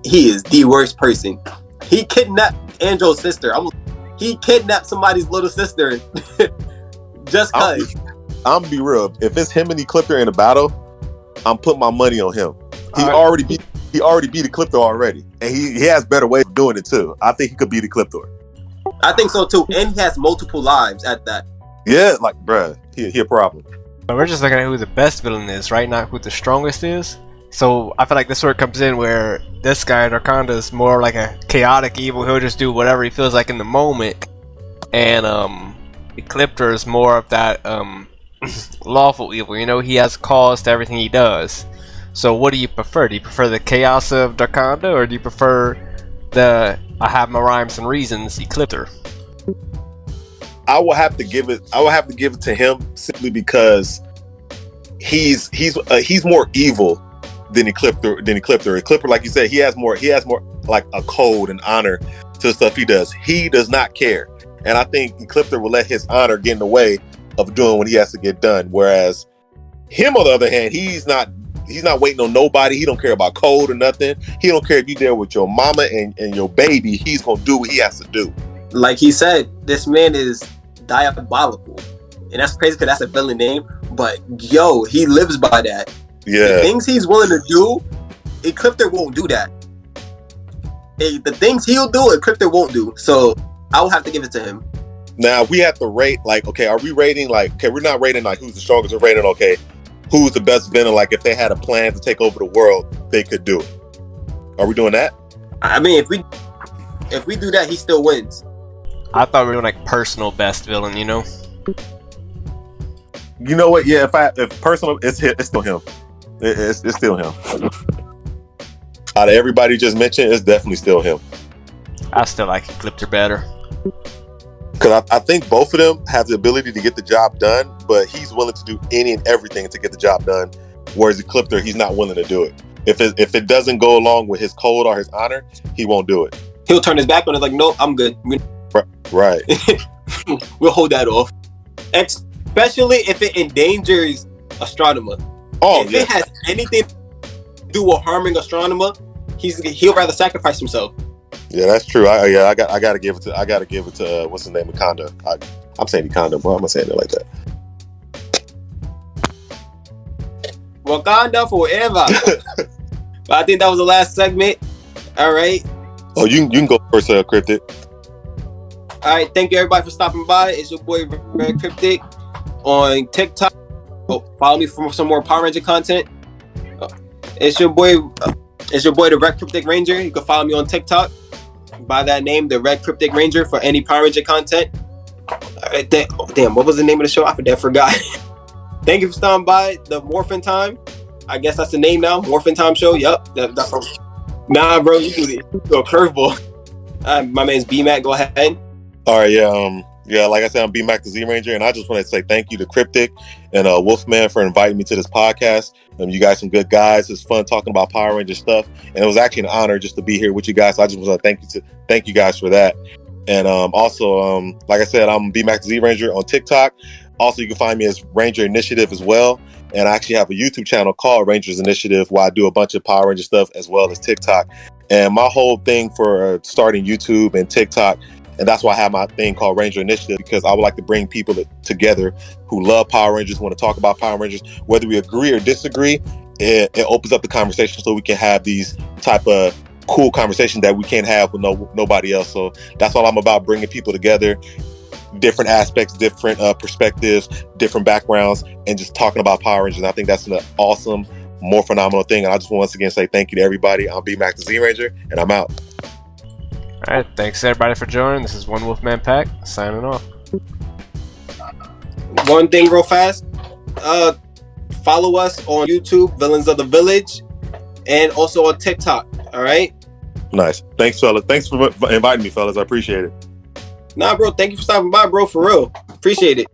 Speaker 1: is the worst person. He kidnapped Andro's sister. He kidnapped somebody's little sister just cause.
Speaker 2: I'm be real. If it's him and Ecliptor in a battle, I'm putting my money on him. He already beat Ecliptor already, and he has better ways of doing it too. I think he could beat Ecliptor.
Speaker 1: I think so too, and he has multiple lives at that.
Speaker 2: Yeah, like bruh, he a problem.
Speaker 3: But we're just looking at who the best villain is, right? Not who the strongest is. So I feel like this is where it comes in, where this guy Darkonda is more like a chaotic evil. He'll just do whatever he feels like in the moment, and Ecliptor is more of that lawful evil. You know, he has cause to everything he does. So what do you prefer? Do you prefer the chaos of Darkonda, or do you prefer the I have my rhymes and reasons Ecliptor?
Speaker 2: I will have to give it to him simply because he's more evil than Ecliptor. Ecliptor, like you said, he has more like a code and honor to the stuff he does. He does not care, and I think Ecliptor will let his honor get in the way of doing what he has to get done. Whereas him, on the other hand, he's not waiting on nobody. He don't care about code or nothing. He don't care if you there with your mama and your baby. He's gonna do what he has to do. Like
Speaker 1: he said, this man is diabolical, and that's crazy because that's a villain name. But yo, he lives by that.
Speaker 2: Yeah,
Speaker 1: the things he's willing to do, Ecliptor won't do that. The things he'll do, Ecliptor won't do. So I will have to give it to him.
Speaker 2: Now we have to rate. Like, okay, are we rating like? Okay, we're not rating like who's the strongest. We're rating okay, who's the best villain. Like, if they had a plan to take over the world, they could do it. Are we doing that? I
Speaker 1: mean, if we do that, he still wins.
Speaker 3: I thought we were doing like personal best villain, you know?
Speaker 2: You know what? Yeah, if personal, it's still him. It's still him. Out of everybody just mentioned, it's definitely still him.
Speaker 3: I still like Ecliptor better.
Speaker 2: Because I think both of them have the ability to get the job done, but he's willing to do any and everything to get the job done. Whereas Ecliptor, he's not willing to do it. If it doesn't go along with his code or his honor, he won't do it.
Speaker 1: He'll turn his back on it like, no, I'm good.
Speaker 2: Right.
Speaker 1: We'll hold that off. Especially if it endangers Astronomer. If it has anything to do with harming Astronomer, he'll rather sacrifice himself.
Speaker 2: Yeah, that's true. I gotta give it to what's his name, Wakanda. I'm saying Wakanda, but I'm not saying it like that.
Speaker 1: Wakanda forever. But I think that was the last segment. All right.
Speaker 2: Oh, you can go first, Cryptic.
Speaker 1: All right, thank you everybody for stopping by. It's your boy Red Cryptic on TikTok. Follow me for some more Power Ranger content. It's your boy the Red Cryptic Ranger. You can follow me on TikTok by that name, the Red Cryptic Ranger, for any Power Ranger content. All right, damn, what was the name of the show? I forgot. Thank you for stopping by. The Morphin Time. I guess that's the name now. Morphin Time Show. Yup. That's nah, bro. You do a curveball. My man's B-Mac. Go ahead.
Speaker 2: All right, yeah, like I said, I'm B-Mac the Z-Ranger, and I just want to say thank you to Cryptic and Wolfman for inviting me to this podcast. You guys some good guys. It's fun talking about Power Ranger stuff, and it was actually an honor just to be here with you guys. So I just want to thank you guys for that. And also, like I said, I'm B-Mac the Z-Ranger on TikTok. Also, you can find me as Ranger Initiative as well. And I actually have a YouTube channel called Rangers Initiative where I do a bunch of Power Ranger stuff as well as TikTok. And my whole thing for starting YouTube and TikTok, and that's why I have my thing called Ranger Initiative, because I would like to bring people together who love Power Rangers, want to talk about Power Rangers, whether we agree or disagree. it opens up the conversation so we can have these type of cool conversations that we can't have with nobody else. So that's all I'm about, bringing people together, different aspects, different perspectives, different backgrounds, and just talking about Power Rangers. I think that's an awesome, more phenomenal thing. And I just want once again say thank you to everybody. I'm B-Mac the Z Ranger, and I'm out.
Speaker 3: All right, thanks everybody for joining. This is One Wolfman Pack signing off.
Speaker 1: One thing real fast. Follow us on YouTube, Villains of the Village, and also on TikTok. All right.
Speaker 2: Nice. Thanks, fellas. Thanks for inviting me, fellas. I appreciate it.
Speaker 1: Nah, bro. Thank you for stopping by, bro. For real. Appreciate it.